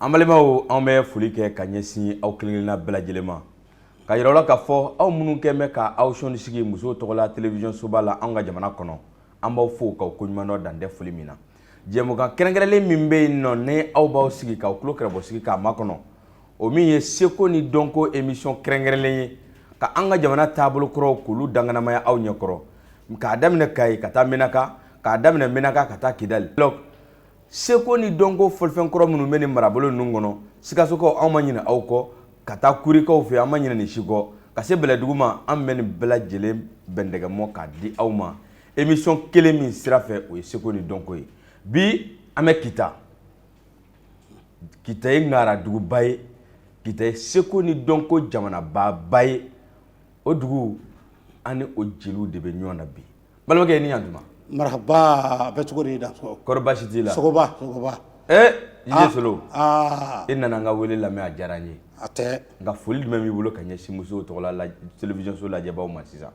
Ambalemaw an bɛ foli kɛ ka ɲɛsin aw kelenkelenna bɛɛ lajɛlen ma ka yira la ka fɔ aw minnu kɛ mɛ ka aw sɔnni sigi muso tɔgɔla télévision soba la an ka jamana kɔnɔ an b'aw fo k'aw koɲuman dan tɛ foli min na jɛmukan kɛrɛnkɛrɛnlen min bɛ yen nɔ ne aw b'aw sigi k'aw tulo kɛrɛbɔ sigi k'a makɔnɔ o min ye seko ni dɔnko émission kɛrɛnkɛrɛnlen ye ka an ka jamana taabolo kɔrɔ k'olu danganamaya aw ɲɛkɔrɔ k'a daminɛ Kayi ka taa Menaka k'a daminɛ Menaka ka taa Kidali seko ni dɔnko fɔlifɛn kɔrɔ minnu bɛ nin marabolo ninnu kɔnɔ Sikasokaw an ma ɲinɛ aw kɔ ka taa Kurikaw fɛ an ma ɲinɛ nin si kɔ ka se Bɛlɛdugu ma an bɛ nin bɛɛ lajɛlen bɛndɛgɛmɔ k'a di aw ma émission kelen min sira fɛ o ye seko ni dɔnko ye bi an bɛ Kita Kita ye ŋaraduguba ye Kita ye seko ni dɔnko jamanaba ye o dugu an ni o jeliw de bɛ ɲɔgɔn na bi balimakɛ ni yan duma marhaba bɛ cogo di da kɔrɔ basi t'i la sogoba Jije Solo e nana an ka wele lamɛn a diyara n ye a tɛ nka foli jumɛn b'i bolo ka ɲɛsin musow tɔgɔla télévision so lajɛbaw ma sisan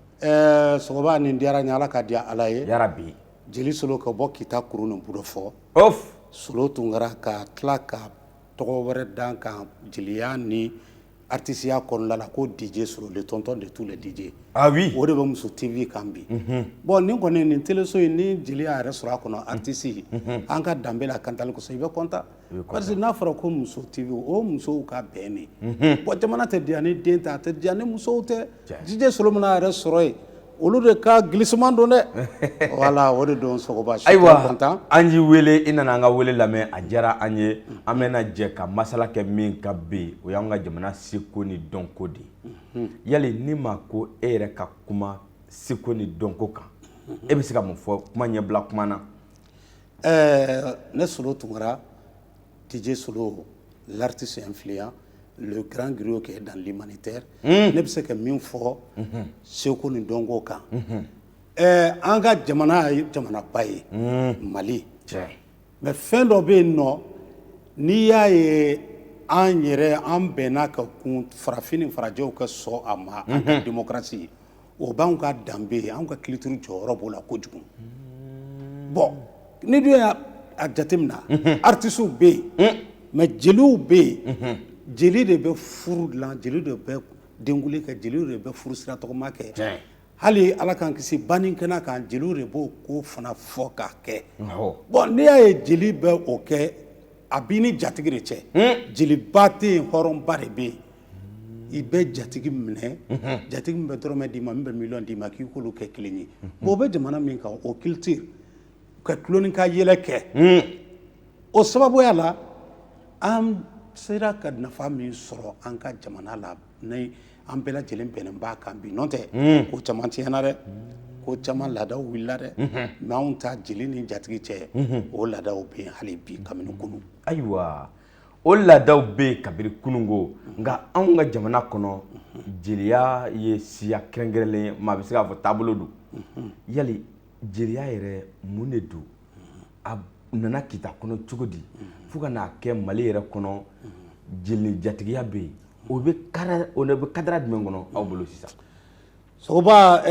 sogoba nin diyara n ye Ala ka diya Ala ye yarabi Jeli Solo ka bɔ Kita kuru nin bolo fɔ Solo Tunkara ka tila ka tɔgɔ wɛrɛ dan kan jeliya ni artisiya kɔnɔna la ko DJ Solo le tonton de tous les DJ ah oui o de bɛ Muso TV kan bi bon nin kɔni nin téléso in ni jeliya yɛrɛ sɔrɔ a kɔnɔ artisi an ka danbe la kantali kosɔn i bɛ content parce que n'a fɔra ko Muso TV o musow ka bɛn ne bon jamana tɛ diya ni den tɛ a tɛ diya ni musow tɛ DJ Solo mana yɛrɛ sɔrɔ yen olu de ka glissement don dɛ voilà o de don sogoba ayiwa an y'i wele i nana an ka wele lamɛn a diyara an ye an bɛna jɛ ka masala kɛ min ka bɛ o y'an ka jamana seko ni dɔnko de yali ni ma ko e yɛrɛ ka kuma seko ni dɔnko kan e bɛ se ka mun fɔ kuma ɲɛbila kuma na ne Solo Tunkara DJ Solo l'artiste influent le grand griot qui est dans l'humanitaire ne bɛ se ka min fɔ seko ni dɔnko kan an ka jamana ye jamanaba ye Mali mais fɛn dɔ bɛ yen nɔ n'i y'a ye an yɛrɛ an bɛnna ka kun farafin ni farajɛw ka sɔn a ma an ka démocratie o b'anw ka danbe ye anw ka culture jɔyɔrɔ b'o la kojugu bon ni dun y'a jateminɛ artistes bɛ yen mais jeliw bɛ yen jeli de bɛ furu dilan jeli de bɛ denguli kɛ jeliw de bɛ furu sira tɔgɔma kɛ hali Ala k'an kisi bannikɛna kan jeliw de b'o ko fana fɔ k'a kɛ bon n'i y'a ye jeli bɛ o kɛ a b'i ni jatigi de cɛ jeliba tɛ yen hɔrɔnba de bɛ yen i bɛ jatigi minɛ jatigi min bɛ dɔrɔmɛ d'i ma min bɛ miliyɔn d'i ma k'i k'olu kɛ kelen ye bon o bɛ jamana min kan o culture ka tulon ka yɛlɛ kɛ o sababuya la an sera ka nafa min sɔrɔ an ka jamana la ni an bɛɛ lajɛlen bɛnnen b'a kan bi n'o tɛ ko caman tiɲɛna dɛ ko caman laadaw wulila dɛ mais anw ta jeli ni jatigi cɛ o laadaw bɛ yen hali bi kabini kunu ayiwa o laadaw bɛ yen kabini kununko nka anw ka jamana kɔnɔ jeliya ye siya kɛrɛnkɛrɛnlen ye maa bɛ se k'a fɔ taabolo don yali jeliya yɛrɛ mun de don a nana Kita kɔnɔ cogo di fo ka n'a kɛ Mali yɛrɛ kɔnɔ jeli jatigiya bɛ yen o bɛ kadara jumɛn kɔnɔ aw bolo sisan sogoba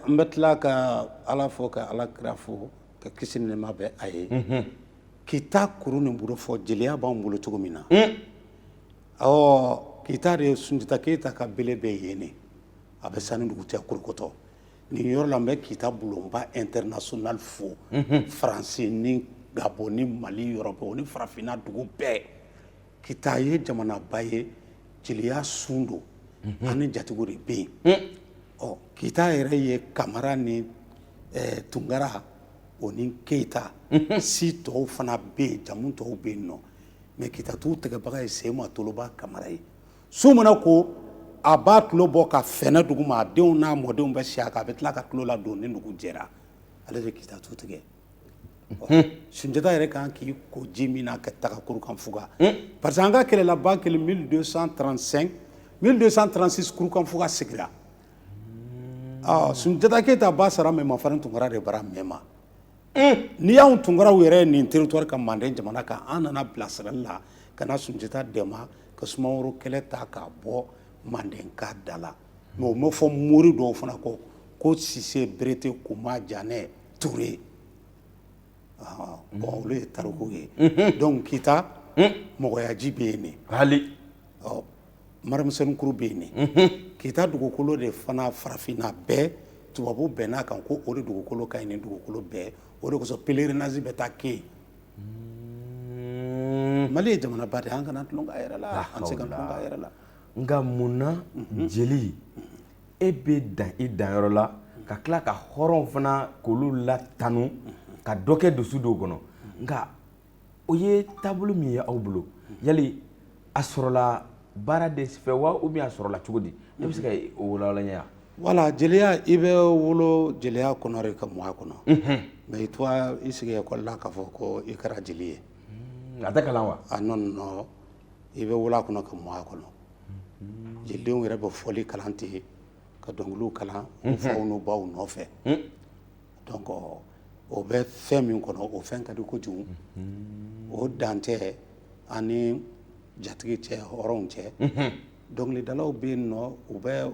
n bɛ tila ka Ala fɔ ka Ala kira fɔ ka kisi ni nɛɛma bɛ a ye Kita kuru nin bolo fɔ jeliya b'anw bolo cogo min na Kita de ye Sunjata Keyita ka bele bɛ yen ne a bɛ Sanidugu cɛ Kurukɔtɔ nin yɔrɔ la n bɛ Kita bulonba international fo Faransi ni Gabon ni Mali yɔrɔ bɛɛ o ni farafinna dugu bɛɛ Kita ye jamanaba ye jeliya sun don ani jatigiw de bɛ yen Kita yɛrɛ ye Kamara ni Tunkara o ni Keyita si tɔw fana bɛ yen jamu tɔw bɛ yen nɔ mais Kita t'u tɛgɛbaga ye Sema Toloba Kamara ye su mana ko a b'a tulo bɔ ka fɛnɛ dugu ma a denw n'a mɔdenw bɛ si a kan a bɛ tila ka tulo ladon ni dugu jɛra ale de kita tu tigɛ Sunjata yɛrɛ kan k'i ko ji min na ka taga Kurukanfuga parce que an ka kɛlɛlaban kɛlen 1236 Kurukanfuga sigira Sunjata Keyita ba sara Mɛmafarin Tunkara de bara Mɛma n'i y'anw Tunkaraw yɛrɛ nin territoire ka Manden jamana kan an nana bilasirali la ka na Sunjata dɛmɛ ka Sumaworo kɛlɛ ta ka bɔ Mandenka da la mais o ma fɔ mori dɔw fana kɔ ko Sise Berete Kuma Janɛ Ture bon olu ye tariku ye donc Kita mɔgɔyaji bɛ yen hali Mariamisɛninkuru bɛ yen Kita dugukolo de fana farafinna bɛɛ tubabu bɛnn'a kan ko o de dugukolo ka ɲi ni dugukolo bɛɛ o de kosɔn pèlerinage bɛ taa kɛ yen Mali ye jamanaba de ye an kana tulon k'a yɛrɛ la an tɛ se ka tulon k'a yɛrɛ la nka mun na jeli e bɛ dan i danyɔrɔ la ka tila ka hɔrɔnw fana k'olu latanu ka dɔ kɛ dusu dɔw kɔnɔ nka o ye taabolo min ye aw bolo yali a sɔrɔla baara de fɛ wa ou bien a sɔrɔla cogo di ne bɛ se ka o walawala n ye wa voilà jeliya i bɛ wolo jeliya kɔnɔ de ka mɔ a kɔnɔ mais i tora i sigi école la k'a fɔ ko i kɛra jeli ye a tɛ kalan wa non non i bɛ wolo a kɔnɔ ka mɔ a kɔnɔ jelidenw yɛrɛ bɛ fɔli kalan ten ka dɔnkiliw kalan u faw n'u baw nɔfɛ donc o bɛ fɛn min kɔnɔ o fɛn ka di kojugu o dan tɛ ani jatigi cɛ hɔrɔnw cɛ dɔnkilidalaw bɛ yen nɔ u bɛ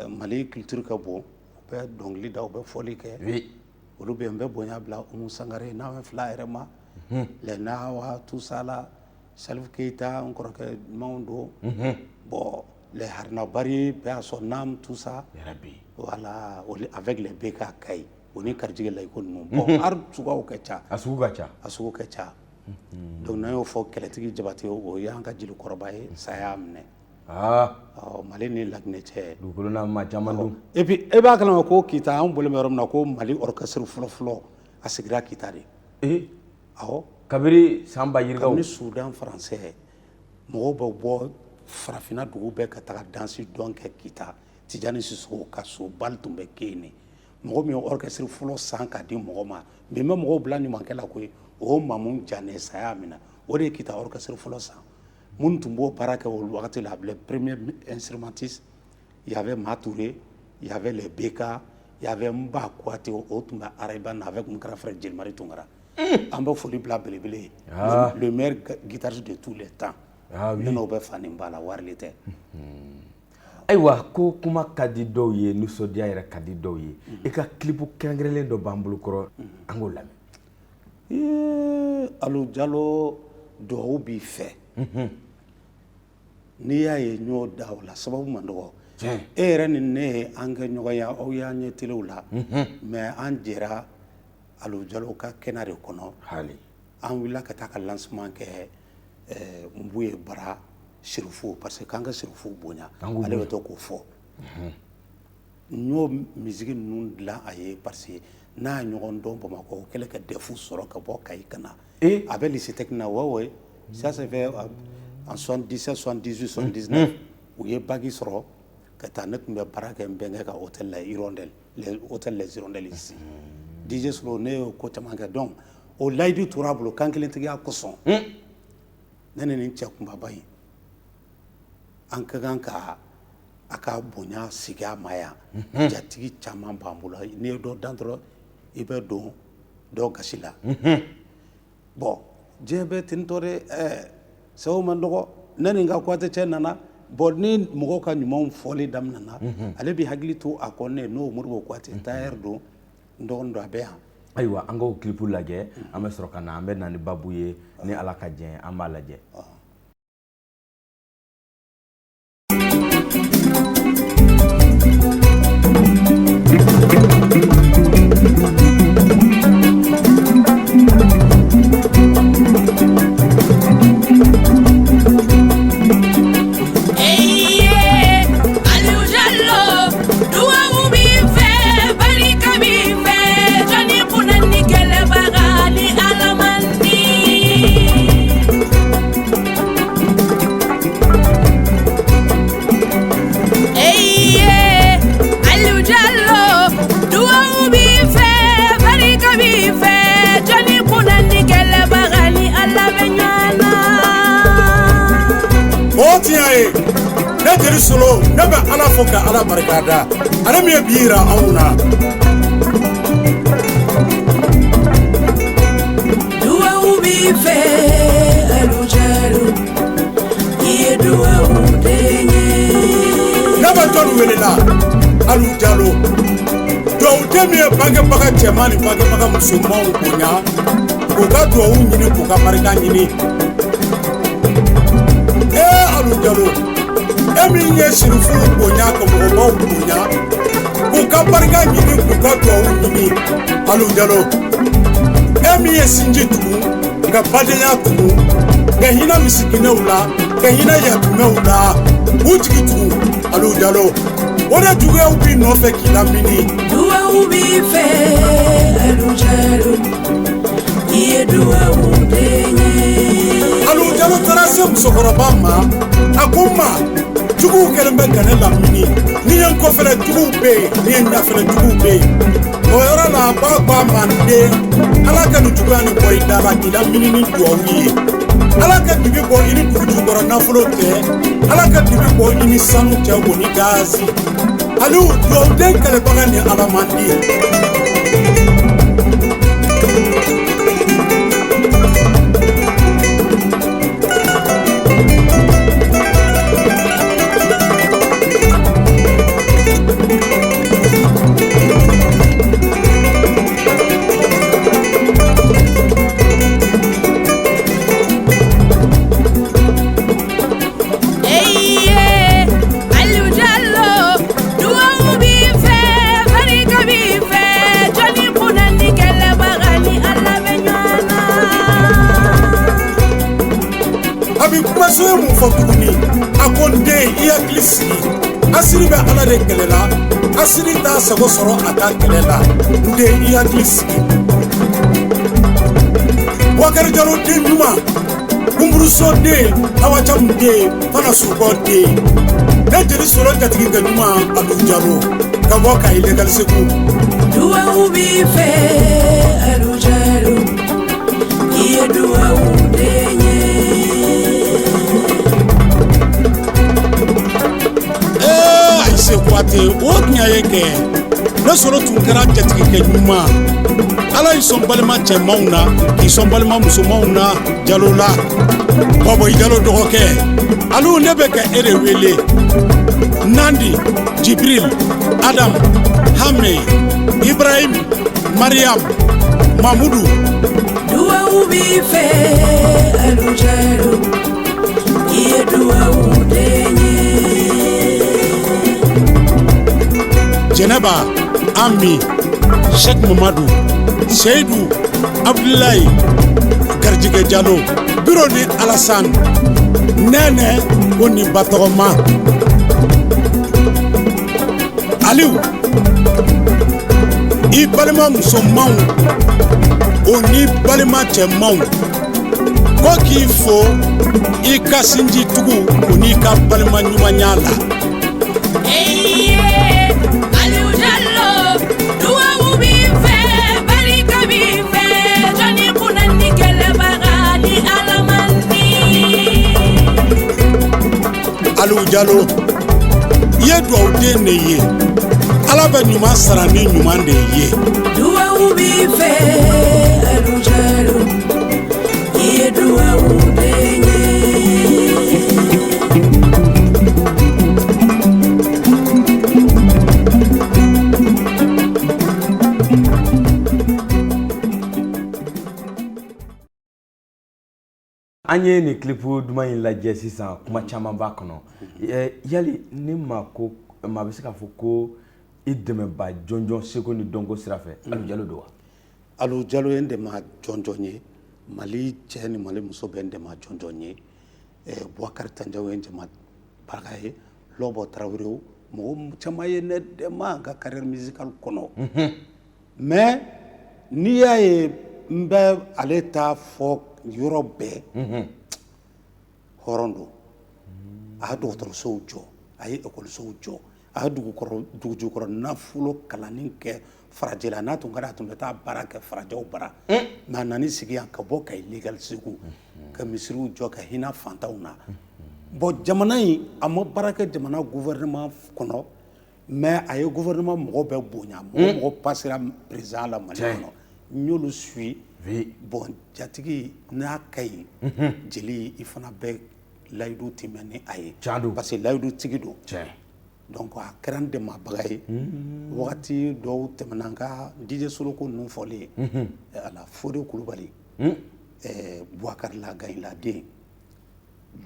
Mali culture ka bon u bɛ dɔnkili da u bɛ fɔli kɛ olu bɛ yen n bɛ bonya bila Umu Sangare n'a bɛ fila yɛrɛ ma les Nahawa tout ça là Salif Keita n kɔrɔkɛ ɲumanw don bon les Haruna Bari paix à son âme tout ça voilà avec les BK Kayi o ni Karijigi Layiko ninnu bon art suguyaw ka ca a sugu ka ca a sugu ka ca donc n'an y'o fɔ kɛlɛtigi Jabate o y'an ka jelikɔrɔba ye saya y'a minɛ Mali ni Laginɛ cɛ dugukolo n'a maa caman dun et puis e b'a kalama ko Kita an bolo bɛ yɔrɔ min na ko Mali orchestre fɔlɔ a sigira Kita de awɔ kabini san ba yirikaw kabini Soudan français mɔgɔw bɛ bɔ farafinna dugu bɛɛ ka taga dansi dɔn kɛ Kita Tijani Sisoko ka sobali tun bɛ kɛ yen de mɔgɔ min ye orchestre fɔlɔ san k'a di mɔgɔ ma min bɛ mɔgɔw bila ɲumankɛ la koyi o Mamu Janɛ saya minɛ o de ye Kita orchestre fɔlɔ san minnu tun b'o baara kɛ o wagati la les premiers instrumentistes il y avait Matouré il y avait les BK il y avait Mba Kouyaté o tun bɛ Arayiba na avec mon grand frère Jelimari Tunkara an bɛ foli bila belebele le meilleur guitariste de tous les temps ne n'o bɛ fani ba la warili tɛ ayiwa ko kuma ka di dɔw ye nisɔndiya yɛrɛ ka di dɔw ye i ka kilipu kɛrɛnkɛrɛnlen dɔ b'an bolo kɔrɔ an k'o lamɛn Alu Jalo duwawu b'i fɛ n'i y'a ye n y'o da o la sababu man dɔgɔ e yɛrɛ ni ne ye an kɛ ɲɔgɔn ye aw y'an ɲɛ telew la mais an jɛra Alu Jalo ka kɛnɛ de kɔnɔ an wulila ka taa ka lancement kɛ Nbuye Bara Sirifu parce que k'an ka Sirifu bonya ale bɛ to k'o fɔ n y'o misiki ninnu dilan a ye parce que n'a ye ɲɔgɔn dɔn Bamakɔ o kɛlen ka defu sɔrɔ ka bɔ Kayi ka na a bɛ lycée technique na ouais ça c'est fait en 77 78 79 u ye bagi sɔrɔ ka taa ne tun bɛ baara kɛ n bɛnkɛ ka hôtel la Hirondelle hôtel Les Hirondelles ici DJ Solo ne y'o ko caman kɛ donc o layidu tora a bolo kan kelentigiya kosɔn ne ni nin cɛ kunbaba in an ka kan ka a ka bonya sigi a ma yan jatigi caman b'an bolo n'i ye dɔ dan dɔrɔn i bɛ don dɔ gasi la bon diɲɛ bɛ ten tɔ de sababu man dɔgɔ ne ni n ka Kuyatɛ cɛ nana bon ni mɔgɔw ka ɲumanw fɔli daminɛna ale bɛ hakili to a kɔ ne n'o Modibo Kuyatɛ tailleur don n dɔgɔnin don a bɛ yan ayiwa an k'o kilipu lajɛ an bɛ sɔrɔ ka na an bɛ na ni babu ye ni Ala ka jɛn an b'a lajɛ jeli solo ne bɛ ala fo ka ala barikada ale min ye bi yira anw na duwawu b'i fɛ Alu Jalo i ye duwawu den ye ne bɛ jɔnni welela Alu Jalo duwawu den min ye bangebaga cɛman ni bangebaga musomanw bonya k'u ka duwawu ɲini k'u ka barika ɲini Alu Jalo e min ye sirifuw bonya ka mɔgɔbaw bonya k'u ka barika ɲini k'u ka duwawu ɲini Alu Jalo e min ye sinji tugu ka badenya tugu ka hinɛ misikinɛw la ka hinɛ yatimɛw la k'u jigi tugu Alu Jalo o de juguyaw b'i nɔfɛ k'i lamini duwawu b'i fɛ Alu Jalo i ye duwawu den ye Alu Jalo taara se musokɔrɔba ma a ko ma juguw kɛlen bɛ ka ne lamini ni ye n kɔfɛlɛ juguw bɛ yen ni ye n ɲɛfɛlɛ juguw bɛ yen o yɔrɔ la a b'a fɔ a ma n den ala ka nin juguya nin bɔ i da la k'i lamini ni duwawu ye ala ka dibi bɔ i ni dugujukɔrɔ nafolo tɛ ala ka dibi bɔ i ni sanu cɛ wo ni gazi Aliu duwawu den kɛlɛbaga ni ala man di so ye mun fɔ tuguni a ko n den i hakili sigi asiri bɛ ala de kɛlɛ la asiri t'a sago sɔrɔ a ka kɛlɛ la n den i hakili sigi Boubacar Diallo den ɲuman Kunburuso den Awa Camu den Fana Sukɔ den ne jeli solo jatigikɛ ɲuman Alu Jalo ka bɔ ka ilegal segu duwawu b'i fɛ Alu Jalo i ye duwawu den ye Ayise Kouyaté o dunya ye kɛ ne solo tun kɛra jatigikɛ ɲuman ala y'i sɔn balima cɛmanw na k'i sɔn balima musomanw na Jalo la Boboy Jalo dɔgɔkɛ Alu ne bɛ ka e de wele Nandi Jibril Adam Hame Ibrahim Mariam Mamudu duwawu b'i fɛ Alu Jalo i ye duwawu den ye Jɛnɛba Ami Sheikh Mamadou Seydou Abdoulaye Garjigɛ Jalo Biro ni Alassane Nɛnɛ o ni Batɔgɔma Aliu i balima musomanw o ni balima cɛmanw ko k'i fo i ka sinji tugu o n'i ka balima ɲumanya la Alu Jalo i ye duwawu den de ye ala bɛ ɲuman sara ni ɲuman de ye duwawu b'i fɛ Alu Jalo i ye duwawu den ye an ye nin clipu duman in lajɛ sisan kuma caman b'a kɔnɔ yali ni maa bɛ se k'a fɔ ko i dɛmɛba jɔnjɔn seko ni dɔnko sira fɛ Alu Jalo don wa Alu Jalo ye n dɛmɛ jɔnjɔn ye Mali cɛ ni Mali muso bɛ n dɛmɛ jɔnjɔn ye Boubacar Tandiao ye n dɛmɛ barika ye Lɔbɔ Tarawelew mɔgɔ caman ye ne dɛmɛ n ka carrière musicale kɔnɔ mais n'i y'a ye n bɛ ale ta fɔ yɔrɔ bɛɛ hɔrɔn don a ye dɔgɔtɔrɔsow jɔ a ye ekɔlisow jɔ a ye dugujukɔrɔ nafolo kalanni kɛ Farajɛ la n'a tun kɛra a tun bɛ taa baara kɛ Farajɛw bara mais a nana sigi yan ka bɔ ka ilegal segu ka misiriw jɔ ka hinɛ fantanw na bon jamana in a ma baara kɛ jamana gouvernement kɔnɔ mais a ye gouvernement mɔgɔ bɛɛ bonya mɔgɔ passera président la Mali kɔnɔ n y'olu suis bon jatigi n'a ka ɲi jeli i fana bɛ layidu tɛmɛ ni a ye parce que layidu tigi don donc a kɛra n dɛmɛbaga ye wagati dɔw tɛmɛna n ka DJ Soloko ninnu fɔlen ala Fode Kulubali Bouakar Lagayila den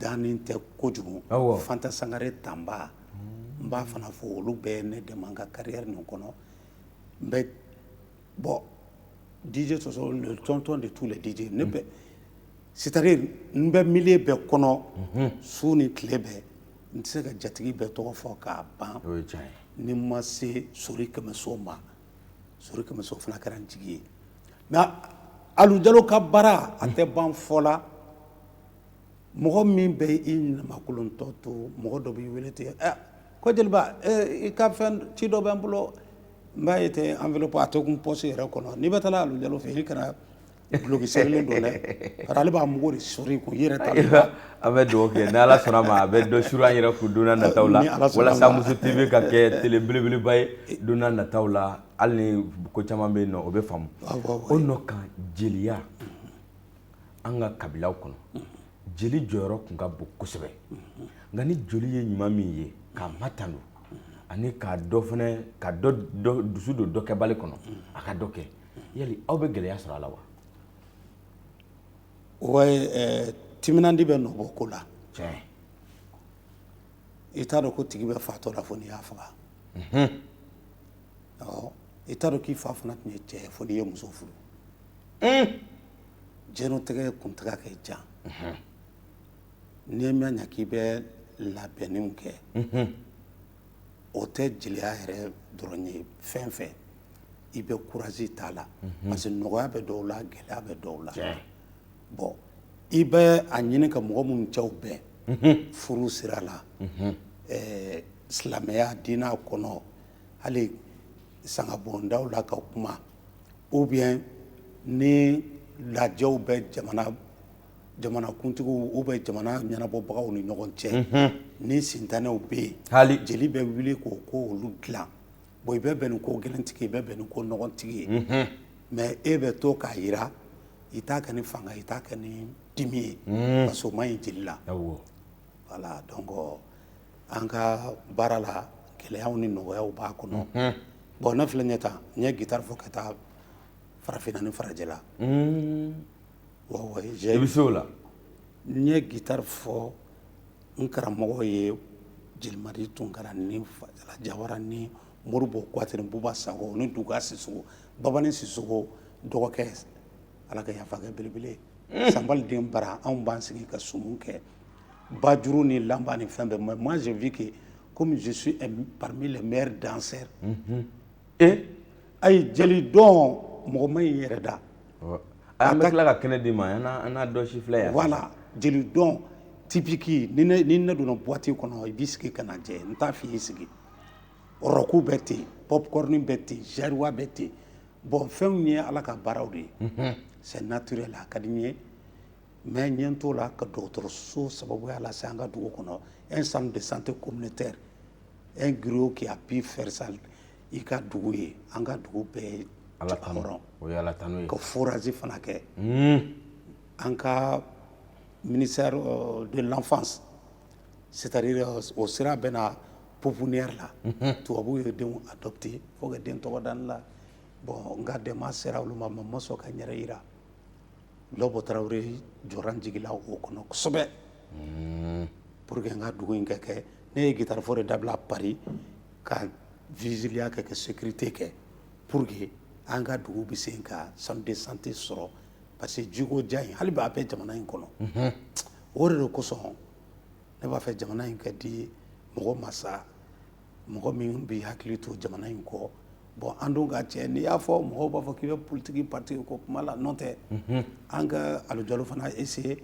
dannen tɛ kojugu Fanta Sangare Tamba n b'a fana fɔ olu bɛɛ ne dɛmɛ n ka carrière nin kɔnɔ n bɛ bon DJ Soso le tonton de tous les DJ ne bɛ c'est-à-dire n bɛ milieu bɛɛ kɔnɔ su ni tile bɛɛ n tɛ se ka jatigi bɛɛ tɔgɔ fɔ k'a ban ni ma se Sori Kɛmɛso ma Sori Kɛmɛso fana kɛra n jigi ye mais Alu Jalo ka baara a tɛ ban fɔ la mɔgɔ min bɛ i ɲamakolontɔ to mɔgɔ dɔ b'i wele ten ko jeliba i ka fɛn ci dɔ bɛ n bolo n b'a ye ten enveloppe a tɛ kun poche yɛrɛ kɔnɔ n'i bɛ taa Alu Jalo fɛ i kana bloki sɛbɛnlen don dɛ parce ale b'a mugu de sori kun i yɛrɛ ta an bɛ dugawu kɛ ni Ala sɔnna ma a bɛ dɔ suru an yɛrɛ kun don n'a nataw la walasa Muso TV ka kɛ télé belebeleba ye don n'a nataw la hali ni ko caman bɛ yen nɔ o bɛ faamu o nɔ kan jeliya an ka kabilaw kɔnɔ jeli jɔyɔrɔ tun ka bon kosɛbɛ nka ni joli ye ɲuman min ye k'a matando ani k'a dɔ fana ka dɔ dusu don dɔ kɛbali kɔnɔ a ka dɔ kɛ yali aw bɛ gɛlɛya sɔrɔ a la wa o ye timinandi bɛ nɔbɔ ko la i t'a dɔn ko tigi bɛ fatɔ la fo n'i y'a faga i t'a dɔn k'i fa fana tun ye cɛ fo n'i ye muso furu jɛnɛtigɛ kuntaga kɛ jan n'i ma ɲa k'i bɛ labɛnniw kɛ o tɛ jeliya yɛrɛ dɔrɔn ye fɛn fɛn i bɛ courage t'a la parce que nɔgɔya bɛ dɔw la gɛlɛya bɛ dɔw la bon i bɛ a ɲini ka mɔgɔ minnu cɛw bɛn furu sira la silamɛya diinɛ kɔnɔ hali sangabondaw la ka kuma ou bien ni lajɛw bɛ jamanakuntigiw ou bien jamana ɲɛnabɔbagaw ni ɲɔgɔn cɛ ni sintanɛw bɛ yen jeli bɛ wuli k'o ko olu dilan bon i bɛ bɛn ni ko gɛlɛntigi i bɛ bɛn ni ko nɔgɔntigi ye mais e bɛ to k'a yira i t'a kɛ ni fanga i t'a kɛ ni dimi ye parce que o man ɲi jeli la voilà donc an ka baara la gɛlɛyaw ni nɔgɔyaw b'a kɔnɔ bon ne filɛ ɲɛ tan n ye guitare fɔ ka taa farafinna ni farajɛ la i bɛ se o la n ye guitare fɔ n karamɔgɔ ye Jelimadi Tunkara ni Fajala Jawara ni Moribo Kuyate ni Buba Sakɔ ni Duga Sisoko Babani Sisoko dɔgɔkɛ ala ka yafa kɛ belebele Sanbali den Bara anw b'an sigi ka sumu kɛ bajuru ni lanba ni fɛn bɛɛ mais moi j'ai vu que comme je suis parmi les meilleurs danseurs ayi jeli dɔn mɔgɔ ma y'i yɛrɛ da an bɛ tila ka kɛnɛ di ma an n'a dɔ si filɛ yan voilà jeli dɔn typique ni ne donna boîte kɔnɔ i b'i sigi ka na jɛ n t'a f'i y'i sigi rɔku bɛ ten popcorn bɛ ten jariwa bɛ ten bon fɛnw ye ala ka baaraw de ye c'est naturel a ka di n ye mais n ye n t'o la ka dɔgɔtɔrɔso sababuya la se an ka dugu kɔnɔ un centre de santé communautaire un griot qui a pu faire ça i ka dugu ye an ka dugu bɛɛ ye hɔrɔn ka forage fana kɛ an ka ministère de l'enfance c'est-à-dire o sira bɛna pouponnière la tubabu ye denw adopté fo ka den tɔgɔ da ne la bon n ka dɛmɛ sera olu ma ma sɔn ka n yɛrɛ yira Lɔbɔ Tarawele jɔra n jigi la o kɔnɔ kosɛbɛ pour que n ka dugu in ka kɛ ne ye guitare fɔ de dabila Paris ka vigiliya kɛ ka sécurité kɛ pour que an ka dugu bɛ se ka centre de santé sɔrɔ parce que jiko ja in hali bi a bɛ jamana in kɔnɔ o de kosɔn ne b'a fɛ jamana in ka di mɔgɔ ma sa mɔgɔ min bɛ hakili to jamana in kɔ bon an dun ka cɛ n'i y'a fɔ mɔgɔw b'a fɔ k'i bɛ politique parti ko kuma la n'o tɛ an ka Alu Jalo fana essayer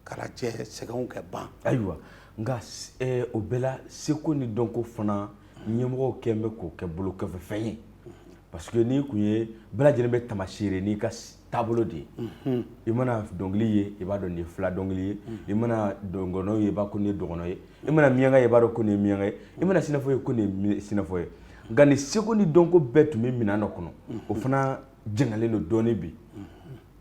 ka lajɛ sɛgɛnw kɛ ban ayiwa nka o bɛɛ la seko ni dɔnko fana ɲɛmɔgɔw kɛn bɛ k'o kɛ bolokɔfɛfɛn ye parce que n'i kun ye bɛɛ lajɛlen bɛ tamasire n'i ka taabolo de ye i mana dɔnkili ye i b'a dɔn nin ye fila dɔnkili ye i mana dɔngɔnɔ ye i b'a ko nin ye dɔngɔnɔ ye i mana miyanka ye i b'a dɔn ko nin ye miyanka ye i mana sinafɔ ye ko nin ye sinafɔ ye nka nin seko ni dɔnko bɛɛ tun bɛ minɛn dɔ kɔnɔ o fana jɛngɛlen don dɔɔnin bi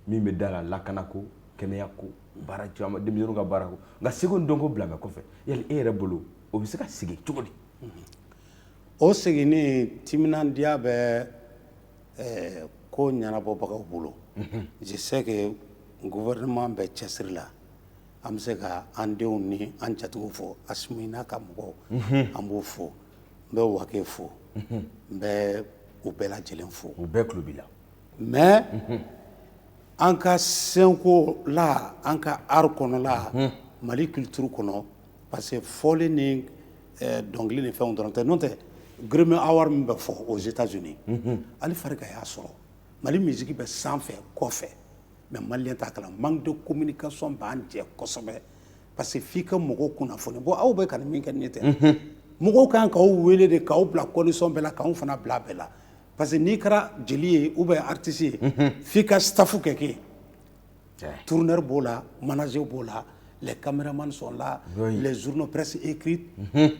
min bɛ da la lakana ko kɛnɛya ko baara caman denmisɛnninw ka baara ko nka seko ni dɔnko bila mɛ kɔfɛ yali e yɛrɛ bolo o bɛ se ka sigi cogo di o seginni timinandiya bɛ ko ɲɛnabɔbagaw bolo je sais que gouvernement bɛ cɛsiri la an bɛ se ka an denw ni an jatigiw fɔ Asimi n'a ka mɔgɔw an b'o fɔ n bɛ Wake fɔ n bɛ u bɛɛ lajɛlen fɔ u bɛɛ tulo b'i la mais an ka senko la an ka art kɔnɔla Mali culture kɔnɔ parce que fɔli ni dɔnkili ni fɛnw dɔrɔn tɛ n'o tɛ Grammy Award min bɛ fɔ aux États-Unis ali farika y'a sɔrɔ Mali musique bɛ sanfɛ kɔfɛ mais malien t'a kalan manque de communication b'an jɛ kosɛbɛ parce que f'i ka mɔgɔw kunnafoni bon aw bɛ ka nin min kɛ nin tɛ mɔgɔw kan k'aw wele de k'aw bila condition bɛɛ la k'anw fana bila bɛɛ la parce que n'i kɛra jeli ye ou bien artiste ye f'i ka staff kɛ kɛ tourneur b'o la manager b'o la les caméramans sont là les journaux presse écrite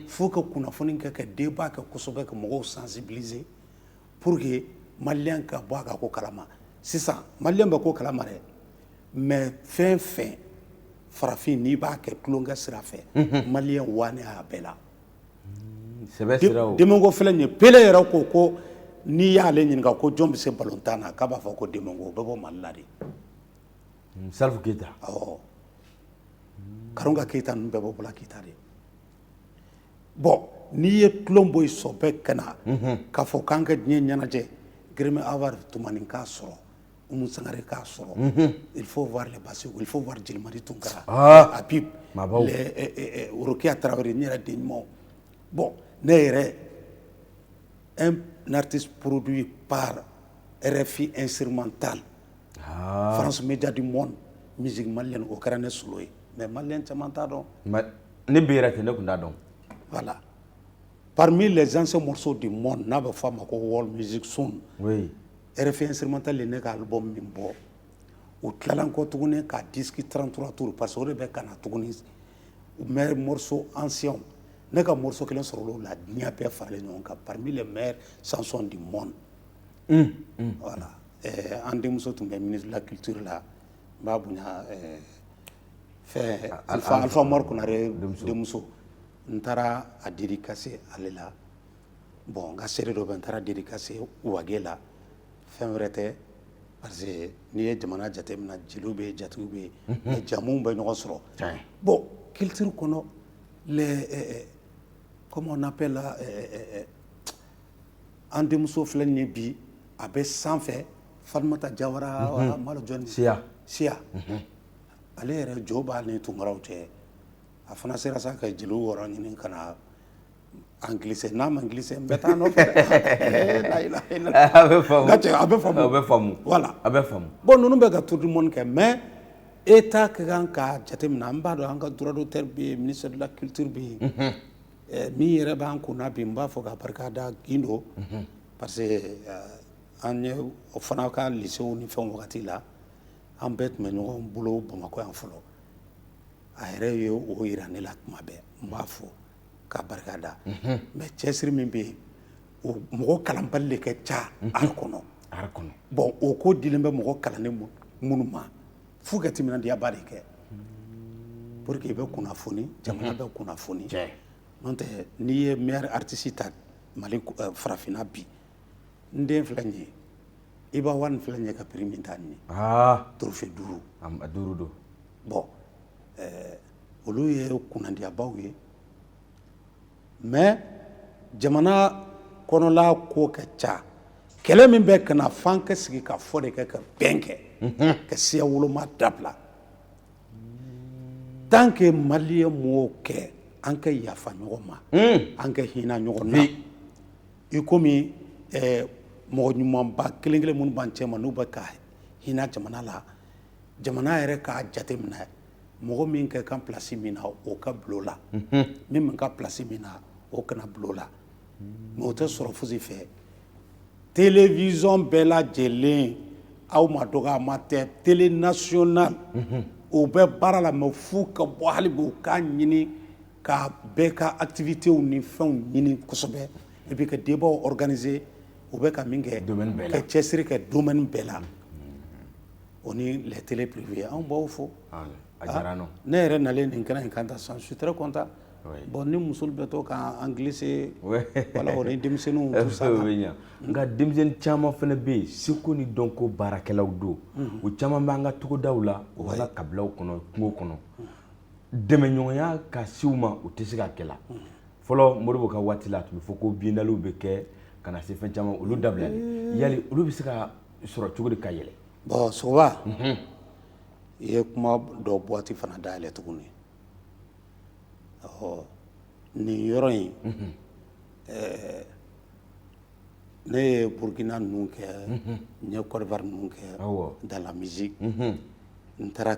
faut que kunnafoni kɛ ka débat kɛ kosɛbɛ ka mɔgɔw sensibiliser pour que malien ka bɔ a ka ko kalama sisan malien bɛ ko kalama dɛ mais fɛn fɛn farafin n'i b'a kɛ tulonkɛ sira fɛ malien wane a bɛɛ la sɛbɛ sira o Demengo filɛ nin ye Pele yɛrɛ ko n'i y'ale ɲininka ko jɔn bɛ se balontan na k'a b'a fɔ ko Demengo o bɛ bɔ Mali la de Salif Keita awɔ Karunga Keita ninnu bɛɛ bɔ Bula Keita de bon n'i ye tulon bɔ yen sɔbɛ ka na k'a fɔ k'an ka diɲɛ ɲɛnajɛ Grammy Award Tumani k'a sɔrɔ Umu Sangare k'a sɔrɔ il faut voir les Bassirou il faut voir Jelimadi Tunkara Habib Rokia Traoré n yɛrɛ den ɲumanw bon ne yɛrɛ un artiste produit par RFI instrumental France Média du Monde musique malienne o kɛra ne solo ye mais malien caman t'a dɔn ne bɛ yɛrɛ tɛ ne kun t'a dɔn voilà parmi les anciens morceaux du monde n'a bɛ fɔ a ma ko world music sound RFI instrumental ye ne ka album min bɔ o tilala kɔ tuguni ka disque 33 tours parce que o de bɛ kana tuguni meilleurs morceaux anciens ne ka morceau kelen sɔrɔ la diɲɛ bɛɛ faralen ɲɔgɔn kan parmi les meilleures chansons du monde voilà an denmuso tun bɛ ministre de la culture la n b'a bonya fɛn Alpha Mor Konare denmuso n taara a dédicacé ale la bon n ka seede dɔ bɛ n taara dédicacé Wage la fɛn wɛrɛ tɛ parce que n'i ye jamana jateminɛ jeliw bɛ yen jatigiw bɛ yen mais jamuw bɛ ɲɔgɔn sɔrɔ bon culture kɔnɔ les comment on appelle là an denmuso filɛ nin ye bi a bɛ sanfɛ Fatumata Jawara malo jɔn Siya ale yɛrɛ jo b'a ni tunkaraw cɛ a fana sera sa ka jeliw wɔrɔ ɲini ka na en glissé n'a ma glissé n bɛ taa nɔfɛ a bɛ faamu voilà a bɛ faamu bon ninnu bɛ ka tour du monde kɛ mais État ka kan ka jateminɛ an b'a dɔn an ka droit d'auteur bɛ yen ministre de la culture bɛ yen min yɛrɛ b'an kunna bi n b'a fɔ ka barika da Gindo parce que an ye o fana ka lycéw ni fɛn wagati la an bɛɛ tun bɛ ɲɔgɔn bolo Bamakɔ yan fɔlɔ a yɛrɛ ye o yira ne la tuma bɛɛ n b'a fɔ ka barika da mais cɛsiri min bɛ yen o mɔgɔ kalanbali de kɛ ca art kɔnɔ bon o ko dilen bɛ mɔgɔ kalannen minnu ma f'u ka timinandiyaba de kɛ pour que i bɛ kunnafoni jamana bɛ kunnafoni n'o tɛ n'i ye meilleur artiste ta Mali farafinna bi n den filɛ nin ye Iba Wane filɛ nin ye ka prix min ta nin ye trophée 5 don bon olu ye kunnadiyabaw ye mais jamana kɔnɔla ko ka ca kɛlɛ min bɛ kana f'an ka sigi ka fɔ de kɛ ka bɛn kɛ ka siya woloma dabila tant que malien m'o kɛ an ka yafa ɲɔgɔn ma an ka hinɛ ɲɔgɔn na i komi mɔgɔ ɲumanba kelen kelen minnu b'an cɛ ma n'u bɛ ka hinɛ jamana la jamana yɛrɛ k'a jate minɛ mɔgɔ min ka kan place min na o ka bilo la min ka place min na o kana bilo la mais o tɛ sɔrɔ fosi fɛ télévision bɛɛ lajɛlen aw ma dɔgɔ a ma tɛ télé national o bɛ baara la mais f'u ka bɔ hali bi u k'a ɲini ka bɛɛ ka activités ni fɛnw ɲini kosɛbɛ et puis ka débat organiser u bɛ ka min kɛ ka cɛsiri kɛ domaine bɛɛ la o ni les télé privées anw b'aw fo ne yɛrɛ nalen nin kɛnɛ in kan ta sisan je suis très content bon ni muso bɛ to ka anglais wala o ni denmisɛnninw tout ça nka denmisɛnnin caman fana bɛ yen seko ni dɔnko baarakɛlaw don u caman b'an ka togodaw la u b'an ka kabilaw kɔnɔ kungo kɔnɔ dɛmɛɲɔgɔnya ka se u ma u tɛ se ka kɛla fɔlɔ Modibo ka waati la a tun bɛ fɔ ko biennalew bɛ kɛ ka na se fɛn caman olu dabilali yali olu bɛ se ka sɔrɔ cogo di ka yɛlɛ bon Sogoba i ye kuma dɔ boîte fana dayɛlɛ tuguni nin yɔrɔ in ne ye Burkina ninnu kɛ n ye Côte d'Ivoire ninnu kɛ dans la musique n taara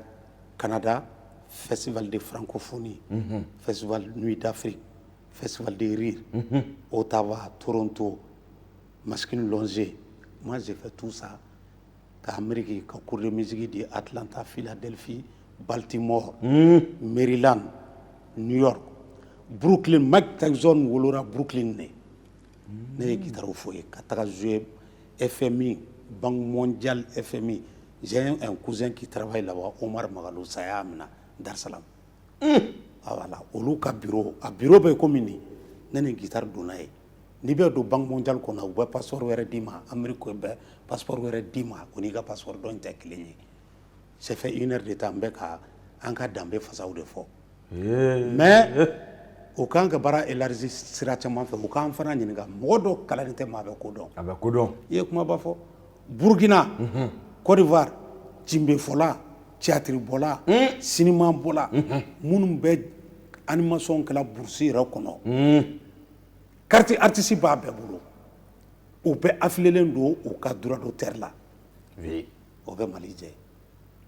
Canada festival de francophonie festival Nuit d'Afrique festival de rire Ottawa Toronto Maskin Longe moi j'ai fait tout ça ka Amérique ka cours de musique di Atlanta Philadelphie Baltimore Maryland New York Brooklyn Mike Tyson wolora Brooklyn ne ye guitare fo ye ka taga jouer FMI Banque mondiale FMI j'ai un cousin qui travaille là-bas Omar Magalou saya amina Dar Salam voilà olu ka bureau a bureau bɛ comme ni ne ni guitare donna ye n'i bɛ don Banque mondiale kɔnɔ u bɛ passeport wɛrɛ d'i ma Amérique bɛ passeport wɛrɛ d'i ma o n'i ka passeport dɔn tɛ kelen ye j'ai fait 1 heure de temps n bɛ ka an ka danbe fasaw de fɔ mais o kan ka baara élargi sira caman fɛ o k'an fana ɲininka mɔgɔ dɔ kalannen tɛ maa bɛ ko dɔn a bɛ ko dɔn i ye kumaba fɔ Burkina Côte d'Ivoire Djinbefɔla théâtre bɔla cinéma bɔla minnu bɛ animation kɛla bourse yɛrɛ kɔnɔ carte artiste b'a bɛɛ bolo u bɛ affilielen don u ka droit d'auteur la o bɛ Mali jɛ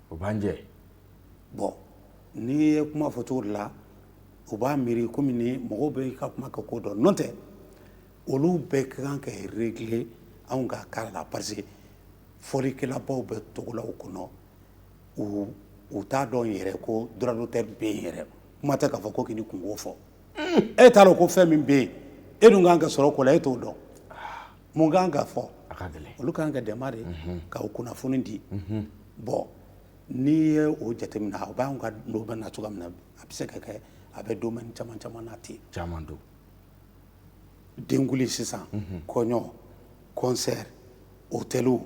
o b'an jɛ bon n'i ye kuma fɔ cogo de la u b'a miiri komi ni mɔgɔw bɛ i ka kuma kɛ ko dɔn n'o tɛ olu bɛɛ ka kan ka régler anw ka cas la parce que fɔlikɛlabaw bɛ togolaw kɔnɔ u t'a dɔn yɛrɛ ko droit d'auteur bɛ yen yɛrɛ kuma tɛ k'a fɔ ko k'i ni kungo fɔ e t'a dɔn ko fɛn min bɛ yen e dun kan ka sɔrɔ ko la e t'o dɔn mun kan ka fɔ olu kan ka dɛmɛ de ka o kunnafoni di bon n'i ye o jateminɛ a b'anw ka n'o bɛ na cogoya min na a bɛ se ka kɛ a bɛ domaine caman caman na ten caman don denguli sisan kɔɲɔ concert hôteliw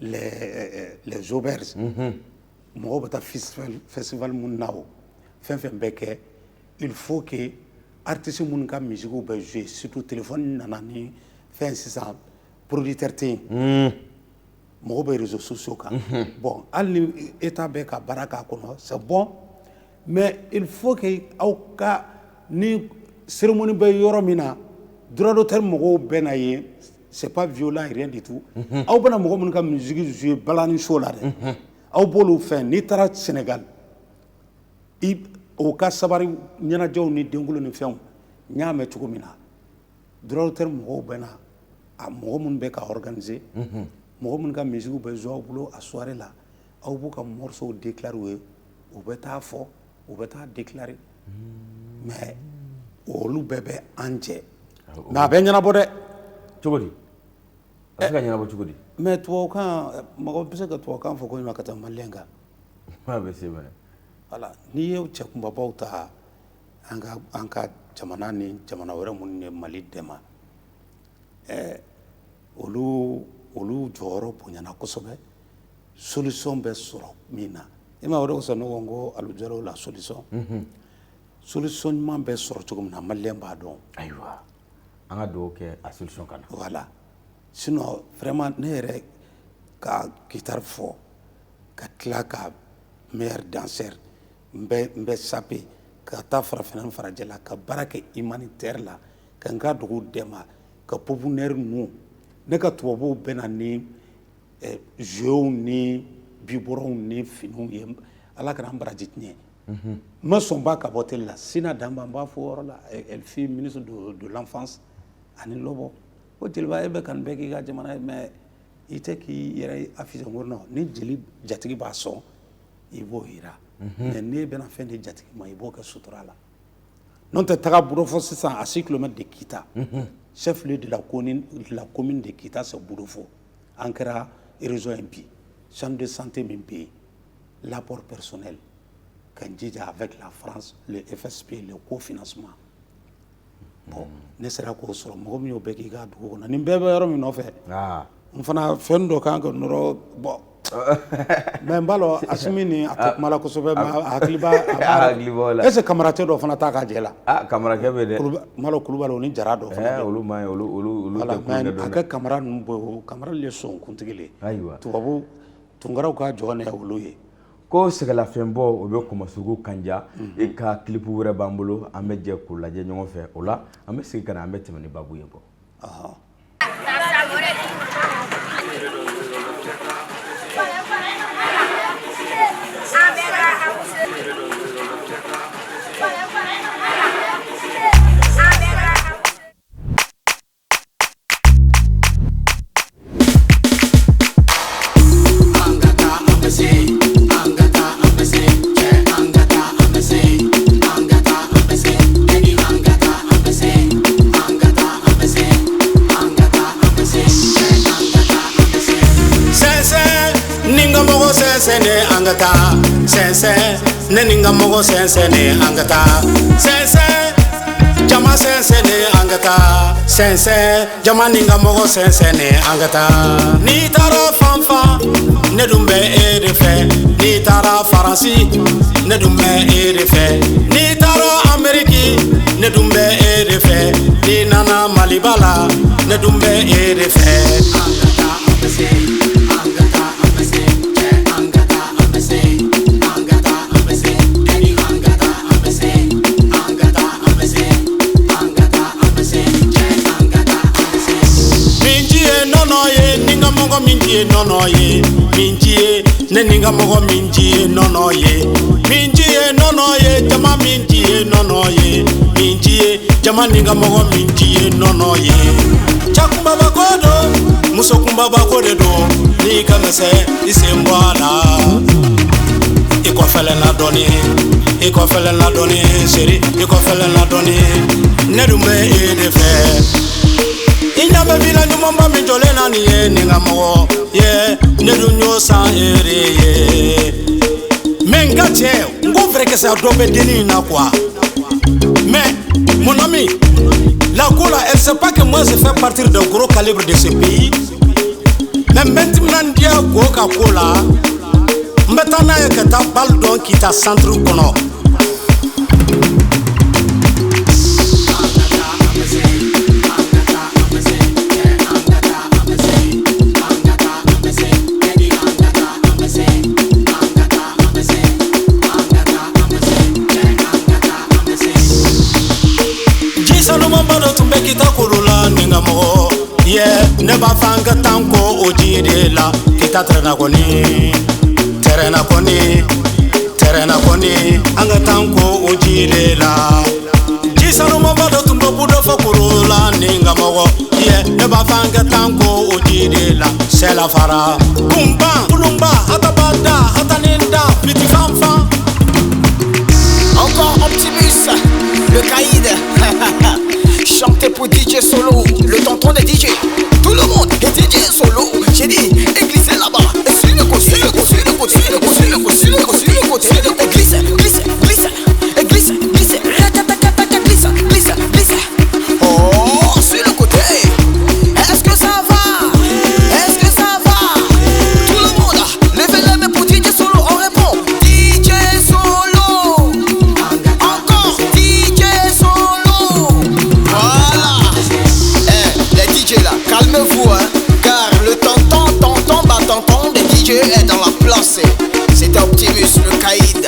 les auberges mɔgɔw bɛ taa festival minnu na o fɛn fɛn bɛ kɛ il faut que artiste minnu ka musique bɛ jouer surtout téléphone nana ni fɛn sisan producteur tɛ yen mɔgɔw bɛ réseaux sociaux kan bon hali ni état bɛ ka baara k'a kɔnɔ c'est bon mais il faut que aw ka ni cérémonie bɛ yɔrɔ min na droit d'auteur mɔgɔw bɛ na yen c'est pas violent rien du tout aw bɛna mɔgɔ minnu ka musique jouer balani show la dɛ aw b'olu fɛn n'i taara Sénégal o ka sabari ɲɛnajɛw ni dengulu ni fɛnw n y'a mɛn cogo min na droit d'auteur mɔgɔw bɛ na a mɔgɔ minnu bɛ ka organiser mɔgɔ minnu ka musique bɛ jouer aw bolo a soirée la aw b'u ka morceau déclarer u ye u bɛ taa fɔ u bɛ taa déclarer mais olu bɛɛ bɛ an jɛ mais a bɛ ɲɛnabɔ dɛ cogo di a bɛ se ka ɲɛnabɔ cogo di mais tubabukan mɔgɔ bɛ se ka tubabukan fɔ ko ɲuman ka tɛmɛ maliyɛn kan a bɛ se mɛ voilà n'i ye cɛ kunbabaw ta an ka jamana ni jamana wɛrɛ minnu ye Mali dɛmɛ olu jɔyɔrɔ bonyana kosɛbɛ solution bɛ sɔrɔ min na i ma o de kosɔn ne ko n ko alujɛrɛw la solution ɲuman bɛ sɔrɔ cogo min na maliyɛn b'a dɔn ayiwa an ka dugawu kɛ a solution ka na voilà sinon vraiment ne yɛrɛ ka guitare fɔ ka tila ka meilleur danseur n bɛ sape ka taa farafinna farajɛ la ka baara kɛ humanitaire la ka n ka dugu dɛmɛ ka pouponnière ninnu ne ka tubabuw bɛ na ni jouets ni bibɔrɔnw ni finiw ye ala kana an baraji tiɲɛ n ma sɔnba ka bɔ télé la Sina Damba n b'a fɔ o yɔrɔ la elle fut ministre de l'enfance ani lɔbɔ ko jeliba e bɛ kan bɛɛ k'i ka jamana ye mais i tɛ k'i yɛrɛ afficher ko non ni jeli jatigi b'a sɔn i b'o yira mais n'e bɛna fɛn di jatigi ma i b'o kɛ sutura la n'o tɛ taga Budofɔ sisan à 6 km de Kita chef-lieu de la commune de Kita c'est Budofɔ an kɛra région in bi centre de santé min bɛ yen l'apport personnel kan jija avec la France le FSP le cofinancement bon ne sera k'o sɔrɔ mɔgɔ min y'o bɛɛ k'i ka dugu kɔnɔ nin bɛɛ bɛ yɔrɔ min nɔfɛ n fana fɛn dɔ kan ka nɔrɔ bɔn mais n b'a lɔn Asimi ni a tɛ kuma la kosɛbɛ mais a hakili b'a la est-ce que kamaratɛ dɔ fana t'a ka jɛ la kamarakɛ bɛ dɛ n b'a lɔn Kulubali o ni Jara dɔ fana olu ma ye olu tɛ kun mais a kɛ kamara ninnu bɔ o kamara le sɔn kuntigi le tubabu tunkaraw ka jɔn ne olu ye ko sɛgɛlafiɲɛbɔ o bɛ Kɔmɔsogo Kanja i ka clip wɛrɛ b'an bolo an bɛ jɛ k'o lajɛ ɲɔgɔn fɛ o la an bɛ segin ka na an bɛ tɛmɛ ni babu ye bɔ. Sensene angata sense neninga mogo sensene angata sense jama sensene angata sense jama ninga mogo sensene angata ni taro fanfa ne dumbe erefe ni tara faransi ne dumbe erefe ni taro ameriki ne dumbe erefe ni nana malibala ne dumbe erefe angata ambese nono ye minjie neninga mogo minjie nono ye minjie nono ye jama minjie nono ye minjie jama ninga mogo minjie nono ye chakumba bakodo musokumba bakode do ni kamese isembwala ikofele na doni seri ikofele na doni nedumbe edefe Inyame vila nyumamba mijole na niye ninga mogo ye nedu nyosa ere ye menga che ngo vreke sa dobe deni na quoi mais mon ami la cola elle sait pas que moi je fais partir d'un gros calibre de ce pays mais maintenant dia Coca-Cola mbetana ye kata baldon kita centre kono kita kulula ninga mo ne ba fanga tanko ojide la kita terena koni anga tanko ojide la jisano mo bado tumbo budo fa kulula ninga mo ne ba fanga tanko ojide la c'est la fara kulumba hatabada hataninda petit fanfan encore Optimus le caïd chanter pour DJ Solo, le tonton des DJ. Tout le monde est DJ Solo. J'ai dit, et glissez là-bas. Et sur le côté, sur le côté, sur le côté, sur le côté, sur le côté, sur le côté, sur le côté. Et glissez, glissez, glissez. Et glissez, glissez. Glisse, glisse, glisse. Oh, sur le côté. Est-ce que ça va? Est-ce que ça va? Tout le monde, levez les mains pour DJ Solo. On répond, DJ Solo. Encore, DJ Solo. Voilà. Les DJ là, calmez-vous hein, car le tonton des DJ est dans la place. C'était Optimus le caïd.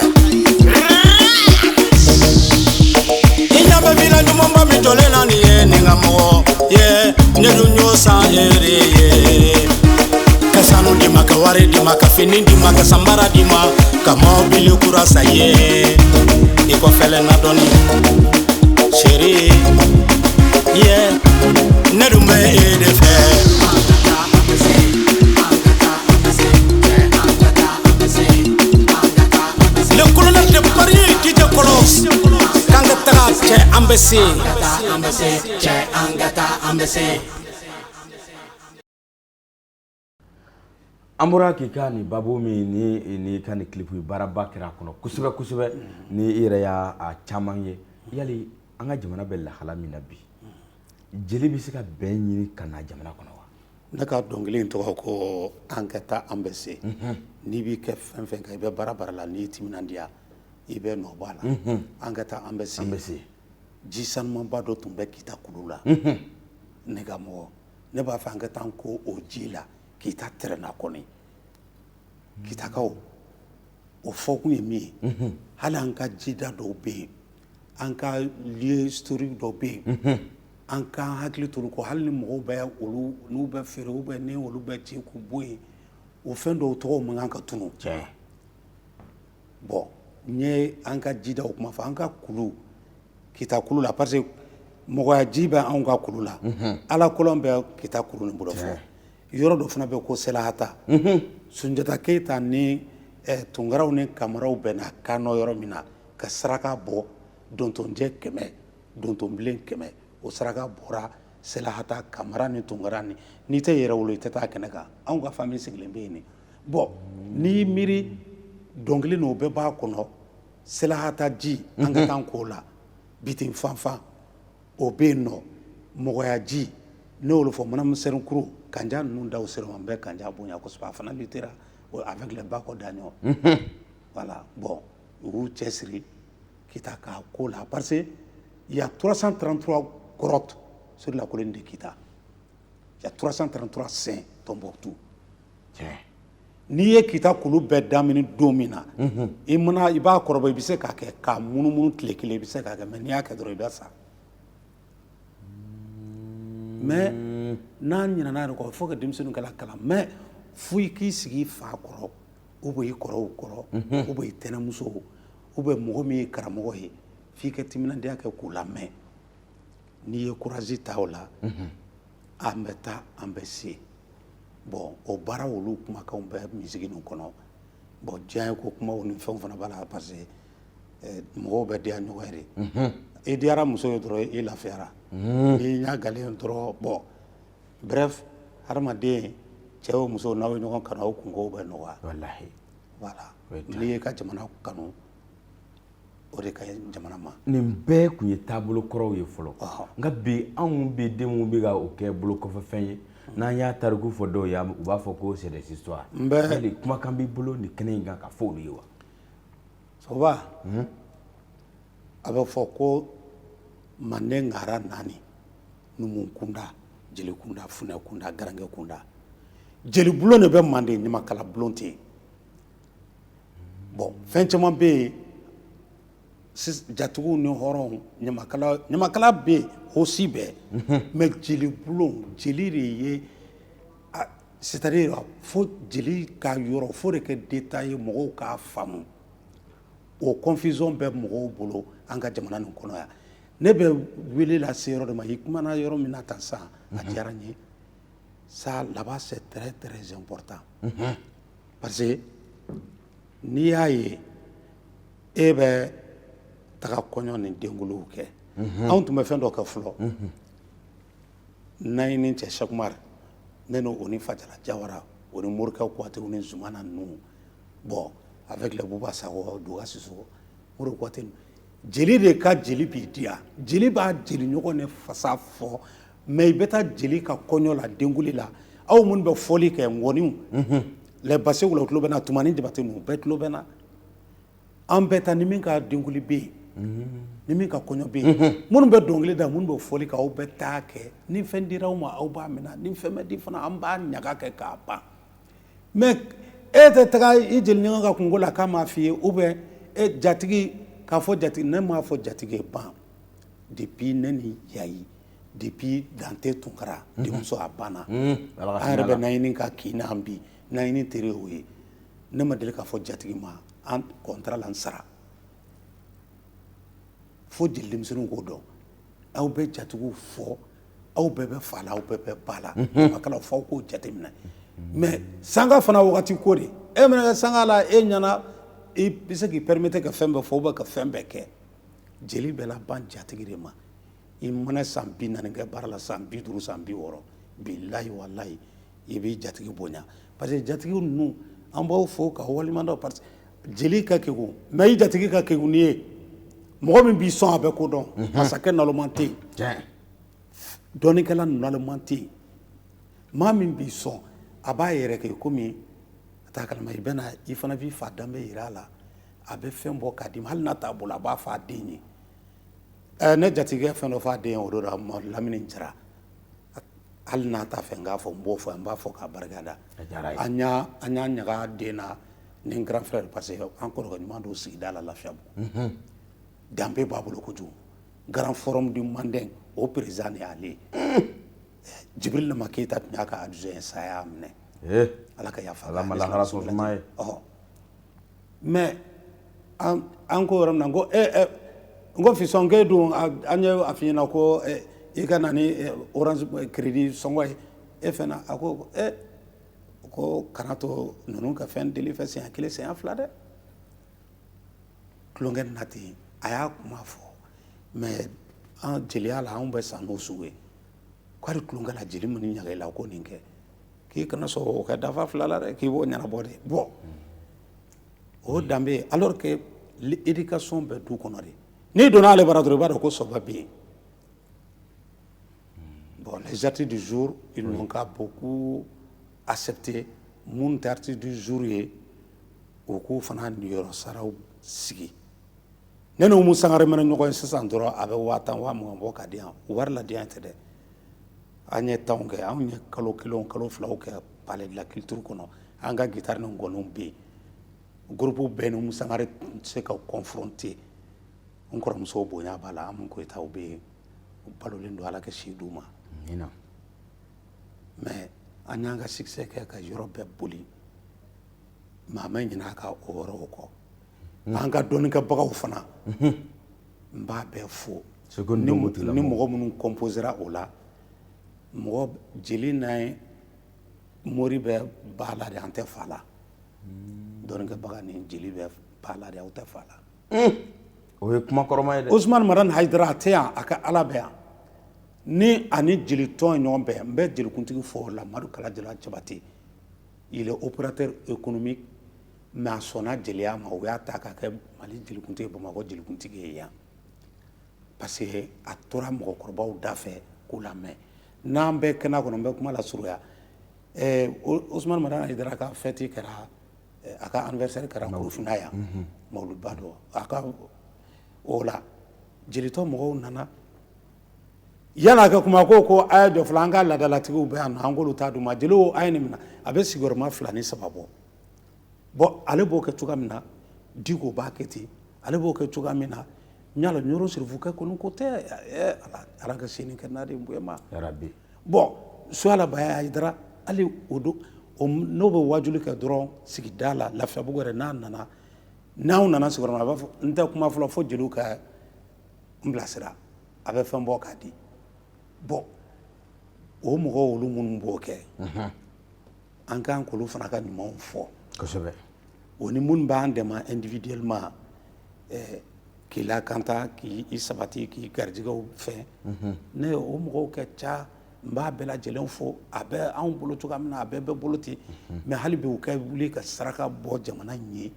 Inyame vila nyumamba mijole na niye ninga mo ye nedu nyosa ere ye kasanu dima kawari dima kafini dima kasambara dima kamobili kurasa ye iko fele na doni chérie yeah ne dun bɛ e de fɛ. Le colonel de Paris DJ Kolos kan ka taga cɛ an bɛ se. an bɔra k'i ka nin babo min ni ka nin clip baaraba kɛra kɔnɔ kosɛbɛ kosɛbɛ ni i yɛrɛ y'a caman ye yali an ka jamana bɛ lahala min na bi jeli bɛ se ka bɛn ɲini ka na jamana kɔnɔ wa? ne ka dɔnkili in tɔgɔ ko an ka taa an bɛ se n'i b'i kɛ fɛn fɛn kan i bɛ baara baara la n'i timinandiya i bɛ nɔ bɔ a la an ka taa an bɛ se ji sanumanba dɔ tun bɛ Kita kulu la ne ka mɔgɔ ne b'a fɛ an ka taa an ko o ji la Kita tɛrɛnna kɔni Kitakaw o fɔkun ye min ye hali an ka jida dɔw bɛ yen an ka lieu historique dɔw bɛ yen an ka hakili to olu kɔ hali ni mɔgɔw bɛ olu n'u bɛ feere ou bien ni olu bɛ ci k'u bɔ yen o fɛn dɔw tɔgɔw man kan ka tunu bon n ye an ka jidaw kuma fɔ an ka kulu Kita kulu la parce que mɔgɔya ji bɛ anw ka kulu la ala kolon bɛ Kita kulu nin bolo fɔ yɔrɔ dɔ fana bɛ ko Selahata Sunjata Keyita ni Tunkaraw ni Kamaraw bɛnna Kanɔ yɔrɔ min na ka saraka bɔ dontonjɛ 100 dontonbilen 100 o saraka bɔra Selahata Kamara ni Tunkara ni n'i tɛ yɛrɛ wolo i tɛ taa kɛnɛ kan anw ka famille sigilen bɛ yen nin bon n'i miiri dɔnkili n'o bɛɛ b'a kɔnɔ Selahata ji an ka taa k'o la bitin fanfan o bɛ yen nɔ mɔgɔya ji ne y'olu fɔ Manamu Serenkuru Kanja ninnu daw sera ma n bɛ Kanja bonya kosɛbɛ a fana luttera avec les Bako Daɲɔ voilà bon u y'u cɛsiri Kita ka ko la parce que il y a 333 grottes sur la colline de Kita il y a 333 saints Tombouctou n'i ye Kita kulu bɛɛ daminɛ don min na i b'a kɔrɔbɔ i bɛ se k'a kɛ k'a munumunu tile kelen i bɛ se k'a kɛ mais n'i y'a kɛ dɔrɔn i bɛ sa mais n'an ɲinɛna n'a yɛrɛ kɔ fo ka denmisɛnninw kala kalan mais fo i k'i sigi i fa kɔrɔ ou bien i kɔrɔw kɔrɔ ou bien i tɛnɛmusow ou bien mɔgɔ min ye karamɔgɔ ye f'i ka timinandiya kɛ k'u lamɛn n'i ye courage ta o la an bɛ taa an bɛ se bon o baara olu kumakanw bɛ misigi nin kɔnɔ bon diɲɛ ko kumaw ni fɛnw fana b'a la parce que mɔgɔw bɛ diya ɲɔgɔn ye de i diyara muso ye dɔrɔn i lafiyara n'i ɲagalen dɔrɔn bon bref hadamaden cɛ o muso n'aw ye ɲɔgɔn kanu aw kunkow bɛ nɔgɔya Wallahi voilà n'i ye ka jamana kanu o de ka ɲi jamana ma nin bɛɛ kun ye taabolo kɔrɔw ye fɔlɔ nka bi anw bɛ denw bɛ ka o kɛ bolo kɔfɛfɛn ye n'an y'a tariku fɔ dɔw ye u b'a fɔ ko c'est des histoires yali kumakan b'i bolo nin kɛnɛ in kan ka fɔ olu ye wa? Soba a bɛ fɔ ko Manden ngara 4 Numu kunda Jeli kunda Funɛ kunda Garange kunda jeli bulon de bɛ Manden Ɲamakala bulon tɛ yen bon fɛn caman bɛ yen jatigiw ni hɔrɔnw ɲamakala bɛ yen hosi bɛɛ mais jeli bulon jeli de ye c'est-à-dire fo jeli ka yɔrɔ fo de kɛ détail ye mɔgɔw k'a faamu o confusion bɛ mɔgɔw bolo an ka jamana nin kɔnɔ yan ne bɛ wele lase yɔrɔ de ma i kumana yɔrɔ min na tan sisan a diyara n ye ça là-bas c'est très très important parce que n'i y'a ye e bɛ taga kɔɲɔ ni denkuliw kɛ anw tun bɛ fɛn dɔ kɛ fɔlɔ n'an ye ni cɛ Sekumar ne n'o ni Fajala Jawara o ni Morikɛ Kuyate o ni Zumana ninnu bon avec les Buba Sakɔ Duga Sisoko Mori Kuyate jeli de ka jeli b'i diya jeli b'a jeli ɲɔgɔn ne fasa fɔ mais i bɛ taa jeli ka kɔɲɔ la denkuli la aw minnu bɛ fɔli kɛ ngɔniw les Basew la o tulo bɛ na Tumani Jabate ninnu bɛɛ tulo bɛ na an bɛɛ ta ni min ka denkuli bɛ yen ni min ka kɔɲɔ bɛ yen minnu bɛ dɔnkili da minnu bɛ fɔli kɛ aw bɛ taa kɛ ni fɛn dira aw ma aw b'a minɛ ni fɛn bɛ di fana an b'a ɲaga kɛ k'a ban mais e tɛ taga i jeli ɲɔgɔn ka kungo la k'a m'a f'i ye ou bien jatigi k'a fɔ jatigi ne m'a fɔ jatigi ban depuis ne ni Yayi depuis Dante Tunkara denmuso a banna an yɛrɛ bɛ naɲini ka kin n'an bi naɲini tere o ye ne ma deli k'a fɔ jatigi ma an contrat la n sara fo jeli denmisɛnninw k'o dɔn aw bɛ jatigiw fɔ aw bɛɛ bɛ fa la aw bɛɛ bɛ ba la ɲamakalaw f'aw k'o jateminɛ mais sanga fana wagati ko de e mana kɛ sanga la e ɲɛna i bɛ se k'i permettre ka fɛn bɛɛ fɔ ou bien ka fɛn bɛɛ kɛ jeli bɛ laban jatigi de ma i mana san 40 kɛ baara la san 50 san 60 bilahi walahi i b'i jatigi bonya parce que jatigi ninnu an b'aw fo ka waliɲuman dɔn parce que jeli ka kegu mais i jatigi ka kegu n'i ye mɔgɔ min b'i sɔn a bɛ ko dɔn masakɛ naloman tɛ yen dɔnnikɛla naloman tɛ yen maa min b'i sɔn a b'a yɛrɛ kɛ komi a t'a kalama i bɛna i fana b'i fa danbe yira a la a bɛ fɛn bɔ k'a d'i ma hali n'a t'a bolo a b'a fɔ a den ye ne jatigikɛ fɛn dɔ fɔ a den ye o don Lamini Jara hali n'a t'a fɛ n k'a fɔ n b'o fɔ n b'a fɔ k'a barikada an y'a ɲaga a den na ni n grand frère parce que an kɔrɔkɛ ɲuman don sigida la Lafiyabugu danbe b'a bolo kojugu grand forum du Mandeng o président de y'ale ye Jibril Nama Keyita tun y'a ka adjoint sa y'a minɛ ala ka yafa mais an ko yɔrɔ min na n ko fisɔn k'e dun an ye a f'i ɲɛna ko i ka na ni orange crédit sɔngɔ ye e fɛnɛ a ko kana to ninnu ka fɛn deli fɛ siɲɛ 1 siɲɛ 2 dɛ tulonkɛ na ten a y'a kuma fɔ mais an jeliya la anw bɛ san n'o sugu ye k'ale tulonkɛ la jeli min ɲaga i la ko nin kɛ k'i kana sɔn o kɛ dafa 2 la dɛ k'i b'o ɲɛnabɔ de bon o danbe alors que l'éducation bɛ du kɔnɔ de n'i donna ale bara dɔrɔn i b'a dɔn ko sɔba bɛ yen bon les artistes du jour ils n'ont qu'à beaucoup accepter mun tɛ artiste du jour ye u k'u fana niyɔrɔ saraw sigi ne ni Umu Sangare mana ɲɔgɔn ye sisan dɔrɔn a bɛ 50,000 50,000 bɔ ka di yan wari la di yan tɛ dɛ an ye temps kɛ anw ye kalo 1 kalo 2 kɛ palais de la culture kɔnɔ an ka guitare ni ngɔnɔw bɛ yen groupe bɛɛ ni Umu Sangare tun tɛ se ka confronter n kɔrɔmuso bonya b'a la Amu Koyita u bɛ yen u balolen don ala ka si d'u ma mais an y'an ka succès kɛ ka yɔrɔ bɛɛ boli maa ma ɲinɛ a ka o yɔrɔw kɔ an ka dɔnnikɛbagaw fana n b'a bɛɛ fo ni mɔgɔ minnu composera o la mɔgɔ jeli n'a ye mori bɛ ba la de an tɛ fa la dɔnnikɛbaga ni jeli bɛ ba la de aw tɛ fa la o ye kuma kɔrɔma ye dɛ Ousmane Marane Haidara a tɛ yan a ka ala bɛ yan ni ani jelitɔn ye ɲɔgɔn bɛn n bɛ jelikuntigi fɔ la Madu Kala Jara Jabate il est opérateur économique mais a sɔnna jeliya ma o y'a ta k'a kɛ Mali jelikuntigi Bamakɔ jelikuntigi ye yan parce que a tora mɔgɔkɔrɔbaw da fɛ k'u lamɛn n'an bɛ kɛnɛ kɔnɔ n bɛ kuma la surunya Ousmane Marane Haidara ka fête kɛra a ka anniversaire kɛra Korofina yan Mawluba dɔ a ka o la jelitɔ mɔgɔw nana yana ka kuma ko a ye dɔ fila an ka laadalatigiw bɛ yan nɔ an k'olu t'a d'u ma jeliw a ye nin minɛ a bɛ sigiyɔrɔma 2 ni 3 bɔ bon ale b'o kɛ cogoya min na Diko b'a kɛ ten ale b'o kɛ cogoya min na ɲala ɲɔrɔ sirifukɛ kɔni ko tɛ ala ka sini kɛ n'a de bonya ma bon Suala Baya Haidara hali o don n'o bɛ wajuli kɛ dɔrɔn sigida la Lafiyabugu yɛrɛ n'a nana n'aw nana sigiyɔrɔma a b'a fɔ n tɛ kuma fɔlɔ fo jeliw ka n bilasira a bɛ fɛn bɔ k'a di bon o mɔgɔw olu minnu b'o kɛ an kan k'olu fana ka ɲumanw fɔ kosɛbɛ o ni minnu b'an dɛmɛ individuellement k'i lakanta k'i sabati k'i garijɛgɛw fɛn ne o mɔgɔw ka ca n b'a bɛɛ lajɛlen fo a bɛ anw bolo cogoya min na a bɛɛ bɛ bolo ten mais hali bi u ka wuli ka saraka bɔ jamana ɲɛ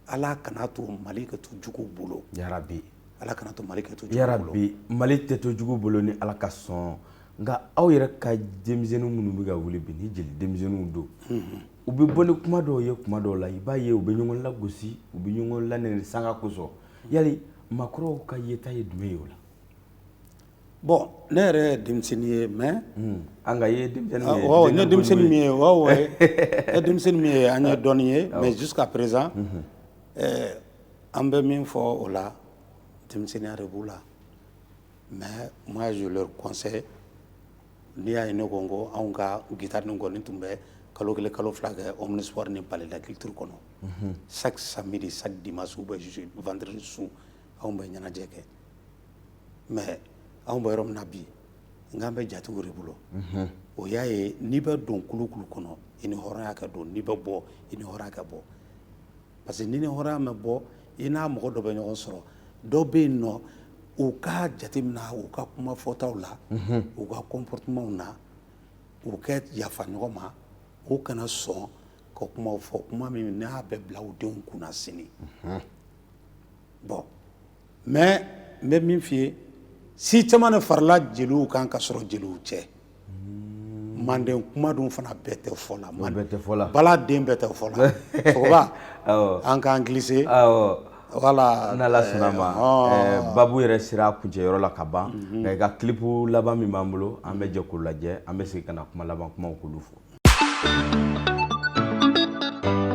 ala kana to Mali ka to juguw bolo yarabi ala kana to Mali ka to juguw bolo yarabi Mali tɛ to juguw bolo ni ala ka sɔn nka aw yɛrɛ ka denmisɛnninw minnu bɛ ka wuli bi ni jeli denmisɛnninw don u bɛ bɔ ni kuma dɔw ye kuma dɔw la i b'a ye u bɛ ɲɔgɔn lagosi u bɛ ɲɔgɔn lanɛni sanga kosɔn yali maakɔrɔw ka yeta ye jumɛn ye o la bon ne yɛrɛ ye denmisɛnnin ye mais an ka ye denmisɛnnin ye n ye denmisɛnnin min ye ne denmisɛnnin min ye an ye dɔɔnin ye mais jusqu'à présent an bɛ min fɔ o la denmisɛnninya de b'u la mais moi je leur conseille n'i y'a ye ne ko n ko anw ka guitare ni ngɔni tun bɛ kalo 1 kalo 2 kɛ Omnisport ni Palais de la Culture kɔnɔ chaque samedi chaque dimanche ou bien vendredi su anw bɛ ɲɛnajɛ kɛ mais anw bɛ yɔrɔ min na bi ngan bɛ jatigiw de bolo o y'a ye n'i bɛ don kulukulu kɔnɔ i ni hɔrɔnya ka don n'i bɛ bɔ i ni hɔrɔnya ka bɔ parce que ni ni hɔrɔnya ma bɔ i n'a mɔgɔ dɔ bɛ ɲɔgɔn sɔrɔ dɔw bɛ yen nɔ u ka jateminɛ u ka kuma fɔtaw la u ka comportementw na u kɛ yafa ɲɔgɔn ma u kana sɔn ka kumaw fɔ kuma min n'a bɛ bila u denw kunna sini bon mais n bɛ min f'i ye si caman de farala jeliw kan ka sɔrɔ jeliw cɛ manden kuma dun fana bɛɛ tɛ fɔ la bala den bɛɛ tɛ fɔ la cɛkɔrɔba an k'an glisse voilà n'ala sɔnna ma babu yɛrɛ sera kuncɛyɔrɔ la ka ban nka i ka kilipu laban min b'an bolo an bɛ jɛ k'o lajɛ an bɛ segin ka na kuma laban kumaw k'olu fɔ.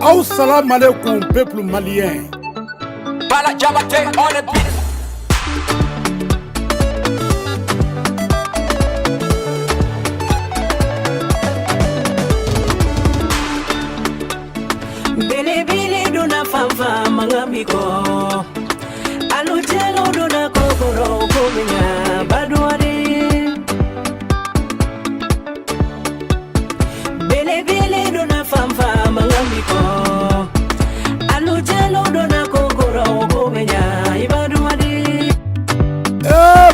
Aw salam alaikum peuple malien. Bala Jabate on the beat. Bele dona fanfa mangambiko alutelo dona kokoro komenya badwari bele dona fanfa mangambiko alutelo dona kokoro komenya ibadwari.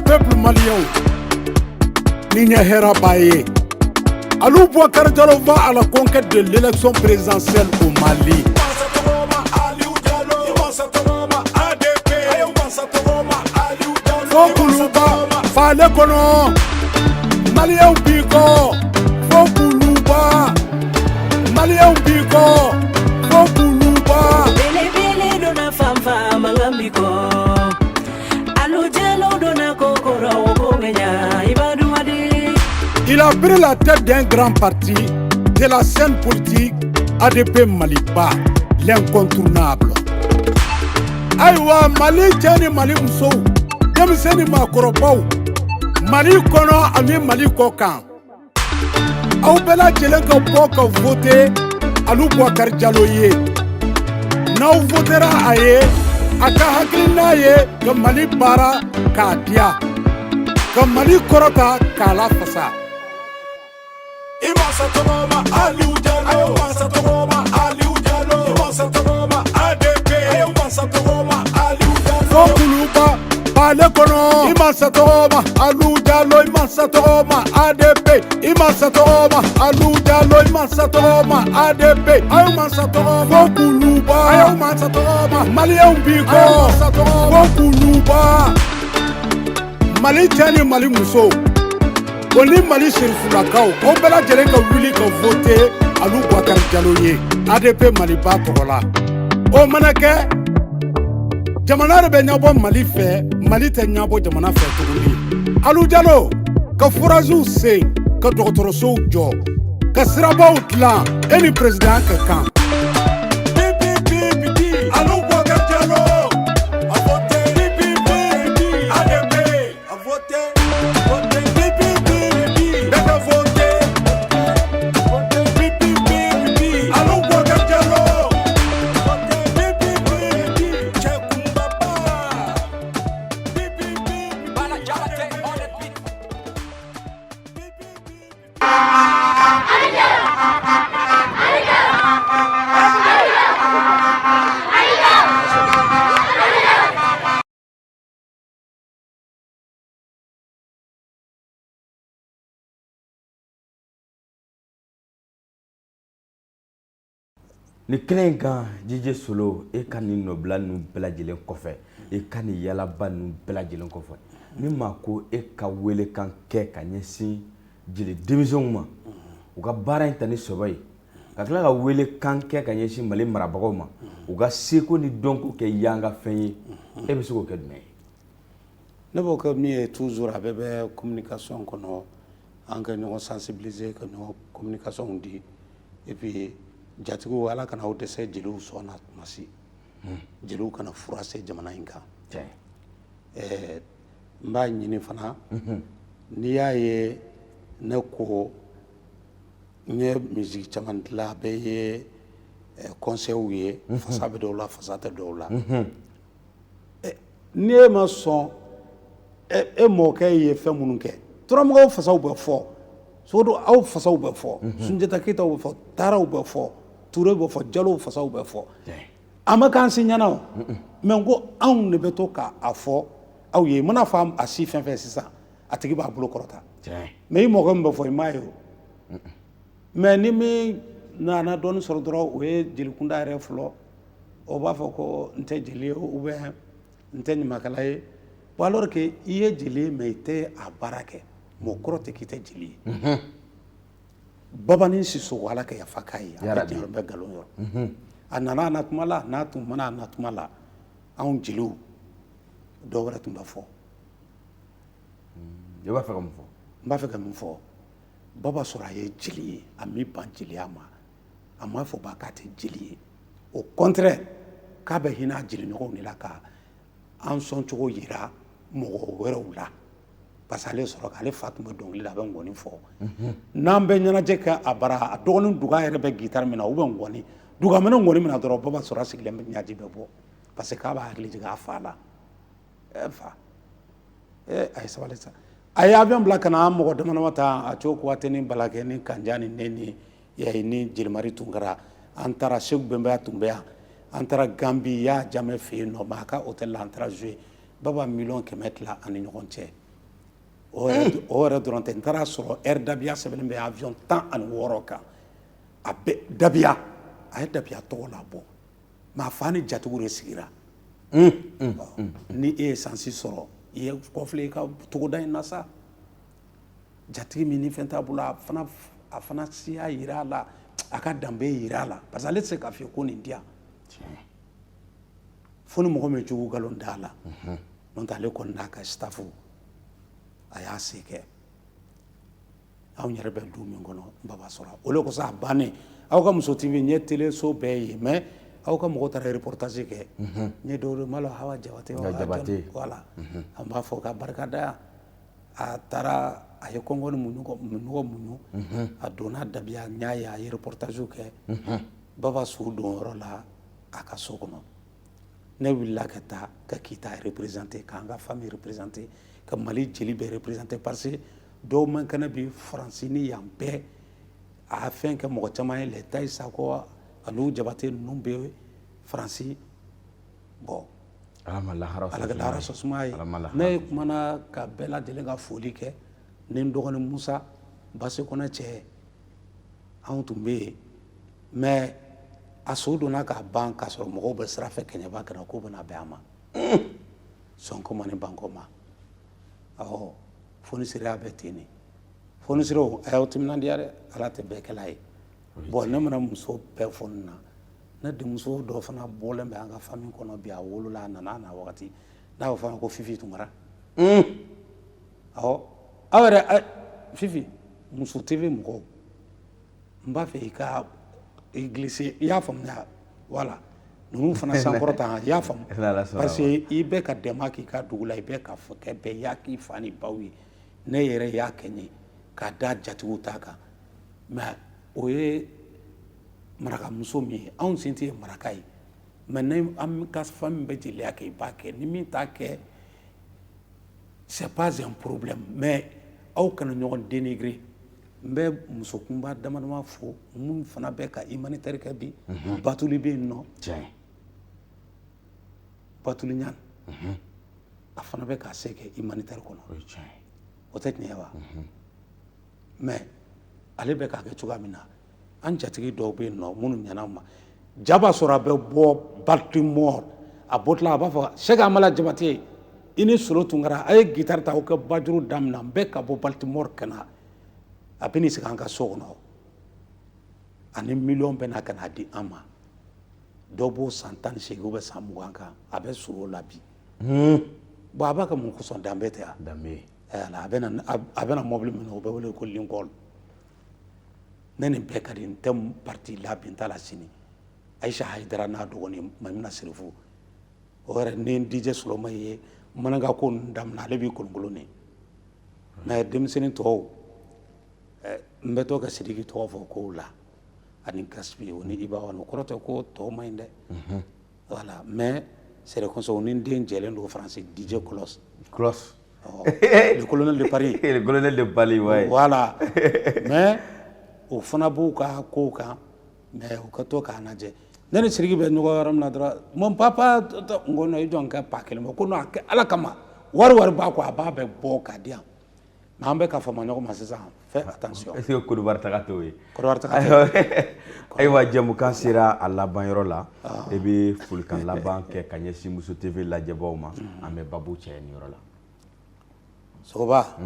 Peuple malien Ninya Hera Baye Alou Bouakar Diallo va à la conquête de l'élection présidentielle au Mali. Fokuluba, Fale Kono, Malien Biko, Fokuluba, Malien Biko, Fokuluba. Bele dona fanfa mangambiko alutelo dona kokoro komenya ibadwari. Il a pris la tête d'un grand parti de la scène politique ADP Maliba, l'incontournable. Aïwa Mali Tchani Mali Moussou, Demiseni Makoropo, Mali Kono Ami Mali Kokan. Aou Bela Djelenka Boka voté Alou Bouakar Diallo ye. N'aou votera aye, aka haklina ye, que Mali Bara Kadia, que Mali Korota Kala Fasa. Imasa Togoma, Aliou Diallo, Imasa Togoma, Aliou Diallo, Imasa Togoma, ADP, Imasa Togoma, Aliou Diallo. Fokuluba, Fale Kono, Imasa Togoma, Aliou Diallo, Imasa Togoma, ADP, Imasa Togoma, Aliou Diallo, Imasa Togoma, ADP, Imasa Togoma, Fokuluba, Imasa Togoma, Malien Biko, Imasa Togoma, Fokuluba, Mali Tchani Mali Mousso. On ni Mali Serifulakaw o bɛɛ lajɛlen ka wuli ka voter Alou Bouakar Diallo ye ADP Maliba tɔgɔ la o mana kɛ jamana de bɛ ɲɛbɔ Mali fɛ Mali tɛ ɲɛbɔ jamana fɛ tuguni Alou Diallo ka foraziw sen ka dɔgɔtɔrɔsow jɔ ka sirabaw dilan e ni président ka kan. Alou Bouakar Diallo a voté, ADP a voté. Ni kɛnɛ in kan DJ Solo e ka ni nɔbila ninnu bɛɛ lajɛlen kɔfɛ e ka ni yalaba ninnu bɛɛ lajɛlen kɔfɛ ni maa ko e ka welekan kɛ ka ɲɛsin jeli denmisɛnw ma u ka baara in ta ni sɔbɛ ye ka tila ka welekan kɛ ka ɲɛsin Mali marabagaw ma u ka seko ni dɔnko kɛ yanga fɛn ye e bɛ se k'o kɛ jumɛn ye? ne b'o kɛ min ye toujours a bɛɛ bɛ communication kɔnɔ an ka ɲɔgɔn sensibiliser ka ɲɔgɔn communication di et puis jatigiw ala kana aw dɛsɛ jeliw sɔn na tuma si jeliw kana fura se jamana in kan n b'a ɲini fana n'i y'a ye ne ko n ye musique caman dilan a bɛɛ ye conseils ye fasa bɛ dɔw la fasa tɛ dɔw la n'e ma sɔn e mɔkɛ ye fɛn minnu kɛ turamɔgɔw fasaw bɛ fɔ sodo aw fasaw bɛ fɔ Sunjata Keyitaw bɛ fɔ Taaraw bɛ fɔ Ture bɛ fɔ Jalow fasaw bɛ fɔ a ma k'an si ɲɛna o mais n ko anw de bɛ to k'a fɔ aw ye mana fɔ a si fɛn fɛn sisan a tigi b'a bolo kɔrɔta mais i mɔgɔ min bɛ fɔ i m'a ye o mais ni min nana dɔɔni sɔrɔ dɔrɔn o ye jelikunda yɛrɛ fɔlɔ o b'a fɔ ko n tɛ jeli ye ou bien n tɛ ɲamakala ye bon alors que i ye jeli ye mais i tɛ a baara kɛ mɔgɔ kɔrɔ tɛ k'i tɛ jeli ye Babanin Sisoko Ala ka yafa k'a ye a bɛ diɲɛ bɛɛ nkalon yɔrɔ a nana a natuma la n'a tun mana a natuma la anw jeliw dɔw wɛrɛ tun bɛ fɔ i b'a fɛ ka mun fɔ n b'a fɛ ka min fɔ Baba sɔrɔ a ye jeli ye a m'i ban jeliya ma a m'a fɔ ba k'a tɛ jeli ye au contraire k'a bɛ hinɛ a jeliɲɔgɔnw de la ka an sɔncogo yira mɔgɔ wɛrɛw la parce que ale sɔrɔ k'ale fa tun bɛ dɔnkili la a bɛ ngɔni fɔ n'an bɛ ɲɛnajɛ kɛ a bara a dɔgɔnin Duga yɛrɛ bɛ guitare min na u bɛ ngɔni Duga mana ngɔni min na dɔrɔn Baba sɔrɔ sigilen bɛ ɲaji bɛ bɔ parce que k'a b'a hakili jigin a fa la fa a ye sabali sa a ye avion bila ka na an mɔgɔ dama dama ta a Cogo Kuyate ni Balakɛ ni Kanja ni ne ni yayi ni Jelimari Tunkara an taara Seku Bɛnbanya tun bɛ yan an taara Gambi Yaya Jammeh fɛ yen nɔ mais a ka hôtel la an taara jouer Baba 1,100,000 tila ani ɲɔgɔn cɛ o yɛrɛ dɔrɔn tɛ n taara sɔrɔ Air Dabia sɛbɛnnen bɛ avion 16 kan a bɛ Dabia a ye Dabia tɔgɔ labɔ mais a fa ni jatigiw de sigira ni e ye sansi sɔrɔ i ye kɔfilɛ i ka togoda in na sa jatigi min ni fɛn t'a bolo a fana siya yira a la a ka danbe yira a la parce que ale tɛ se k'a fɔ ko nin diya fo ni mɔgɔ min jugu nkalon da a la n'o tɛ ale kɔni n'a ka staffu a y'a se kɛ anw yɛrɛ bɛ du min kɔnɔ Baba sɔrɔ o de kosɔn a bannen aw ka Muso TV n ye télé so bɛɛ ye mais aw ka mɔgɔw taara reportage kɛ n ye dɔw de malo Hawa Jabate voilà an b'a fɔ ka barika da yan a taara a ye kɔngɔ ni minɔgɔ muɲu a donna Dabia n y'a ye a ye reportage kɛ Baba su don yɔrɔ la a ka so kɔnɔ ne wulila ka taa ka Keyita représenter k'an ka famille représenter ka Mali jeli bɛɛ représenter parce que dɔw man kɛnɛ bi Faransi ni yan bɛɛ a fɛn kɛ mɔgɔ caman ye les Tayi Sako Aliu Jabate ninnu bɛ Faransi bon Ala ka lahara sɔn suma ye ne kumana ka bɛɛ lajɛlen ka foli kɛ ni n dɔgɔnin Musa Basi Kɔnɛ cɛ anw tun bɛ yen mais a so donna k'a ban k'a sɔrɔ mɔgɔw bɛ sira fɛ Kɛɲɛba ka na k'u bɛna bɛn a ma Sɔnko ma ni Banko ma awɔ fonisɛriya bɛ ten de fonisɛriw a y'aw timinandiya dɛ Ala tɛ bɛɛ kɛla ye bon ne mana muso bɛɛ fɔ nin na ne denmuso dɔ fana bɔlen bɛ an ka famille kɔnɔ bi a wolola a nana a na wagati n'a bɛ fɔ a ma ko Fifi Tunkara awɔ aw yɛrɛ Fifi Muso TV mɔgɔw n b'a fɛ i ka i glisser i y'a faamuya voilà ninnu fana sankɔrɔta i y'a faamu parce que i bɛ ka dɛmɛ k'i ka dugu la i bɛ ka fɔ kɛ bɛɛ y'a k'i fa ni baw ye ne yɛrɛ y'a kɛ n ye k'a da jatigiw ta kan mais o ye marakamuso min ye anw sen tɛ maraka ye mais ni an ka famille bɛ jeliya kɛ i b'a kɛ ni min t'a kɛ c'est pas un problème mais aw kana ɲɔgɔn dénigrer n bɛ musokunba dama dama fo minnu fana bɛ ka humanitaire kɛ bi Batuli bɛ yen nɔ Batuli Ɲani a fana bɛ k'a se kɛ humanitaire kɔnɔ o tɛ tiɲɛ ye wa mais ale bɛ k'a kɛ cogoya min na an jatigi dɔw bɛ yen nɔ minnu ɲɛna ma Jaba sɔrɔ a bɛ bɔ Baltimore a bɔtɔla a b'a fɔ Sɛki Amala Jabate i ni Solo Tunkara a ye guitare ta aw ka bajuru daminɛ n bɛ ka bɔ Baltimore ka na a bɛ n'i sigi an ka so kɔnɔ ani miliyɔn bɛ na ka n'a di an ma dɔw b'o san 18 ou bien san 20 kan a bɛ surun o la bi bon a b'a ka mun kosɔn danbe tɛ wa danbe a bɛna mobili min na o bɛ wele ko Lincoln ne nin bɛɛ ka di n tɛ parti la bi n t'a la sini Ayisa Hayidara n'a dɔgɔnin Mamina Serifu o yɛrɛ ni DJ Soloma ye manaka ko ninnu daminɛ ale b'i kolonkolon de mais denmisɛnnin tɔw n bɛ to ka Sidiki tɔgɔ fɔ kow la ani Gaspi o ni Ibawan o kɔrɔ tɛ ko tɔw man ɲi dɛ voilà mais c'est le conseil o ni n den jɛlen don Faransi DJ Clos le colonel de Paris. Le colonel de Paris, ouais. Voilà. Mais au fana b'u ka kow kan mais u ka to k'a lajɛ ne ni Sidiki bɛ ɲɔgɔn yɔrɔ min na dɔrɔn mon papa n ko non i jɔ n kɛ pa kelen ma ko non a kɛ Ala kama wari b'a kɔ a b'a bɛɛ bɔ k'a di yan mais an bɛ ka fama ɲɔgɔn ma sisan fais attention. Est-ce que Kodowari taga t'o ye? Kodowari taga t'o ye. Ayiwa jɛmukan sera a labanyɔrɔ la e bɛ folikan laban kɛ ka ɲɛsin Muso TV lajɛbaw ma an bɛ babu cɛ nin yɔrɔ la. Sogoba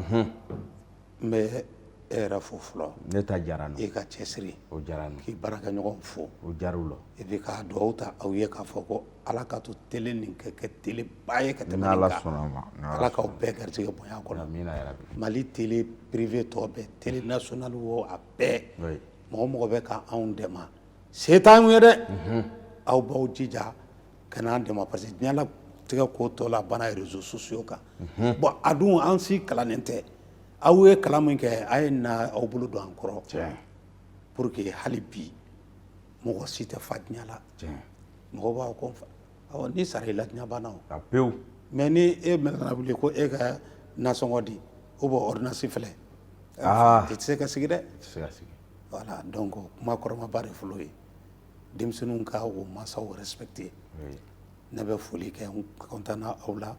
n bɛ e yɛrɛ fo fɔlɔ. Ne ta diyara n na. I ka cɛsiri. O diyara n na. K'i baarakɛɲɔgɔnw fo. O diyara u la. Et puis ka dugawu ta aw ye k'a fɔ ko Ala ka to télé nin kɛ téléba ye ka tɛmɛ nin kan. N'Ala sɔnna ma. Ala k'aw bɛɛ garijɛgɛ bonya kɔnɔ. Amina yarabi. Mali télé privé tɔ bɛɛ télé national wo a bɛɛ mɔgɔ mɔgɔ bɛ ka anw dɛmɛ se t'anw ye dɛ aw b'aw jija ka n'an dɛmɛ parce que diɲɛlatigɛ ko tɔ la bana réseaux sociaux kan bon a dun an si kalannen tɛ aw ye kalan min kɛ a ye na aw bolo don an kɔrɔ pour que hali bi mɔgɔ si tɛ fa diɲɛ la mɔgɔ b'aw ko awɔ ni sara i la diɲɛ banna o a pewu mais ni e mɛnna wuli ko e ka nasɔngɔ di ou bien ordonnance filɛ i tɛ se ka sigi dɛ voilà donc kuma kɔrɔmaba de fɔlɔ ye denmisɛnninw ka o mansaw respecter ne bɛ foli kɛ n content na aw la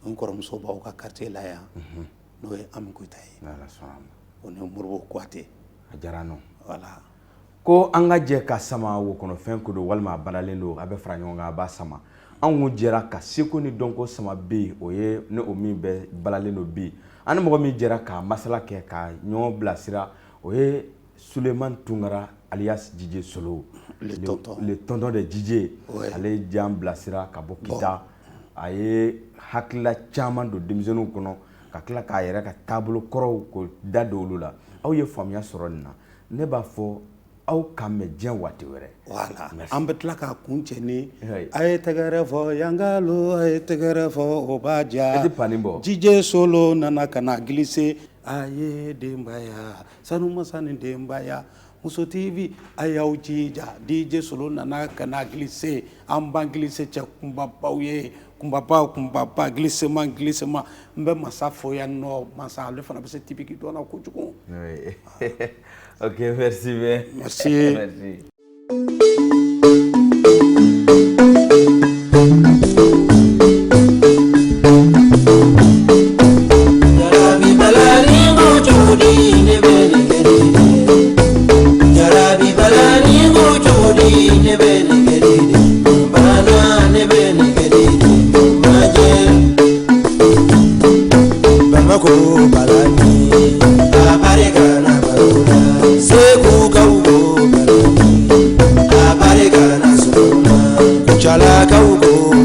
n kɔrɔmuso b'aw ka quartier la yan n'o ye Ami Koyita ye o ni Moribo Kuyate a diyara n na voilà ko an ka jɛ ka sama wo kɔnɔ fɛn ko don walima a balalen don a bɛ fara ɲɔgɔn kan a b'a sama an kun jɛra ka seko ni dɔnko sama bi o ye ne o min bɛ balalen don bi an ni mɔgɔ min jɛra ka masala kɛ ka ɲɔgɔn bilasira o ye Suleiman Tunkara alias DJ Solo le tonton de DJ ale jan bilasira ka bɔ Kita a ye hakilila caman don denmisɛnninw kɔnɔ ka tila k'a yɛrɛ ka taabolo kɔrɔw ko da don olu la aw ye faamuya sɔrɔ nin na ne b'a fɔ aw ka mɛn diɲɛ waati wɛrɛ voilà an bɛ tila k'a kun cɛ ni a ye tɛgɛrɛ fɔ Yangalo a ye tɛgɛrɛ fɔ o b'a diya e tɛ pani bɔ DJ Solo nana ka na glisser a ye denbaya sanu masa ni denbaya Muso TV a y'aw jija DJ Solo nana ka na glisser an b'an glisser cɛ kunbabaw ye kunbaba glissement n bɛ masa fo yan nɔ masa ale fana bɛ se tibiki dɔn na kojugu ok merci bien merci Chala kaugo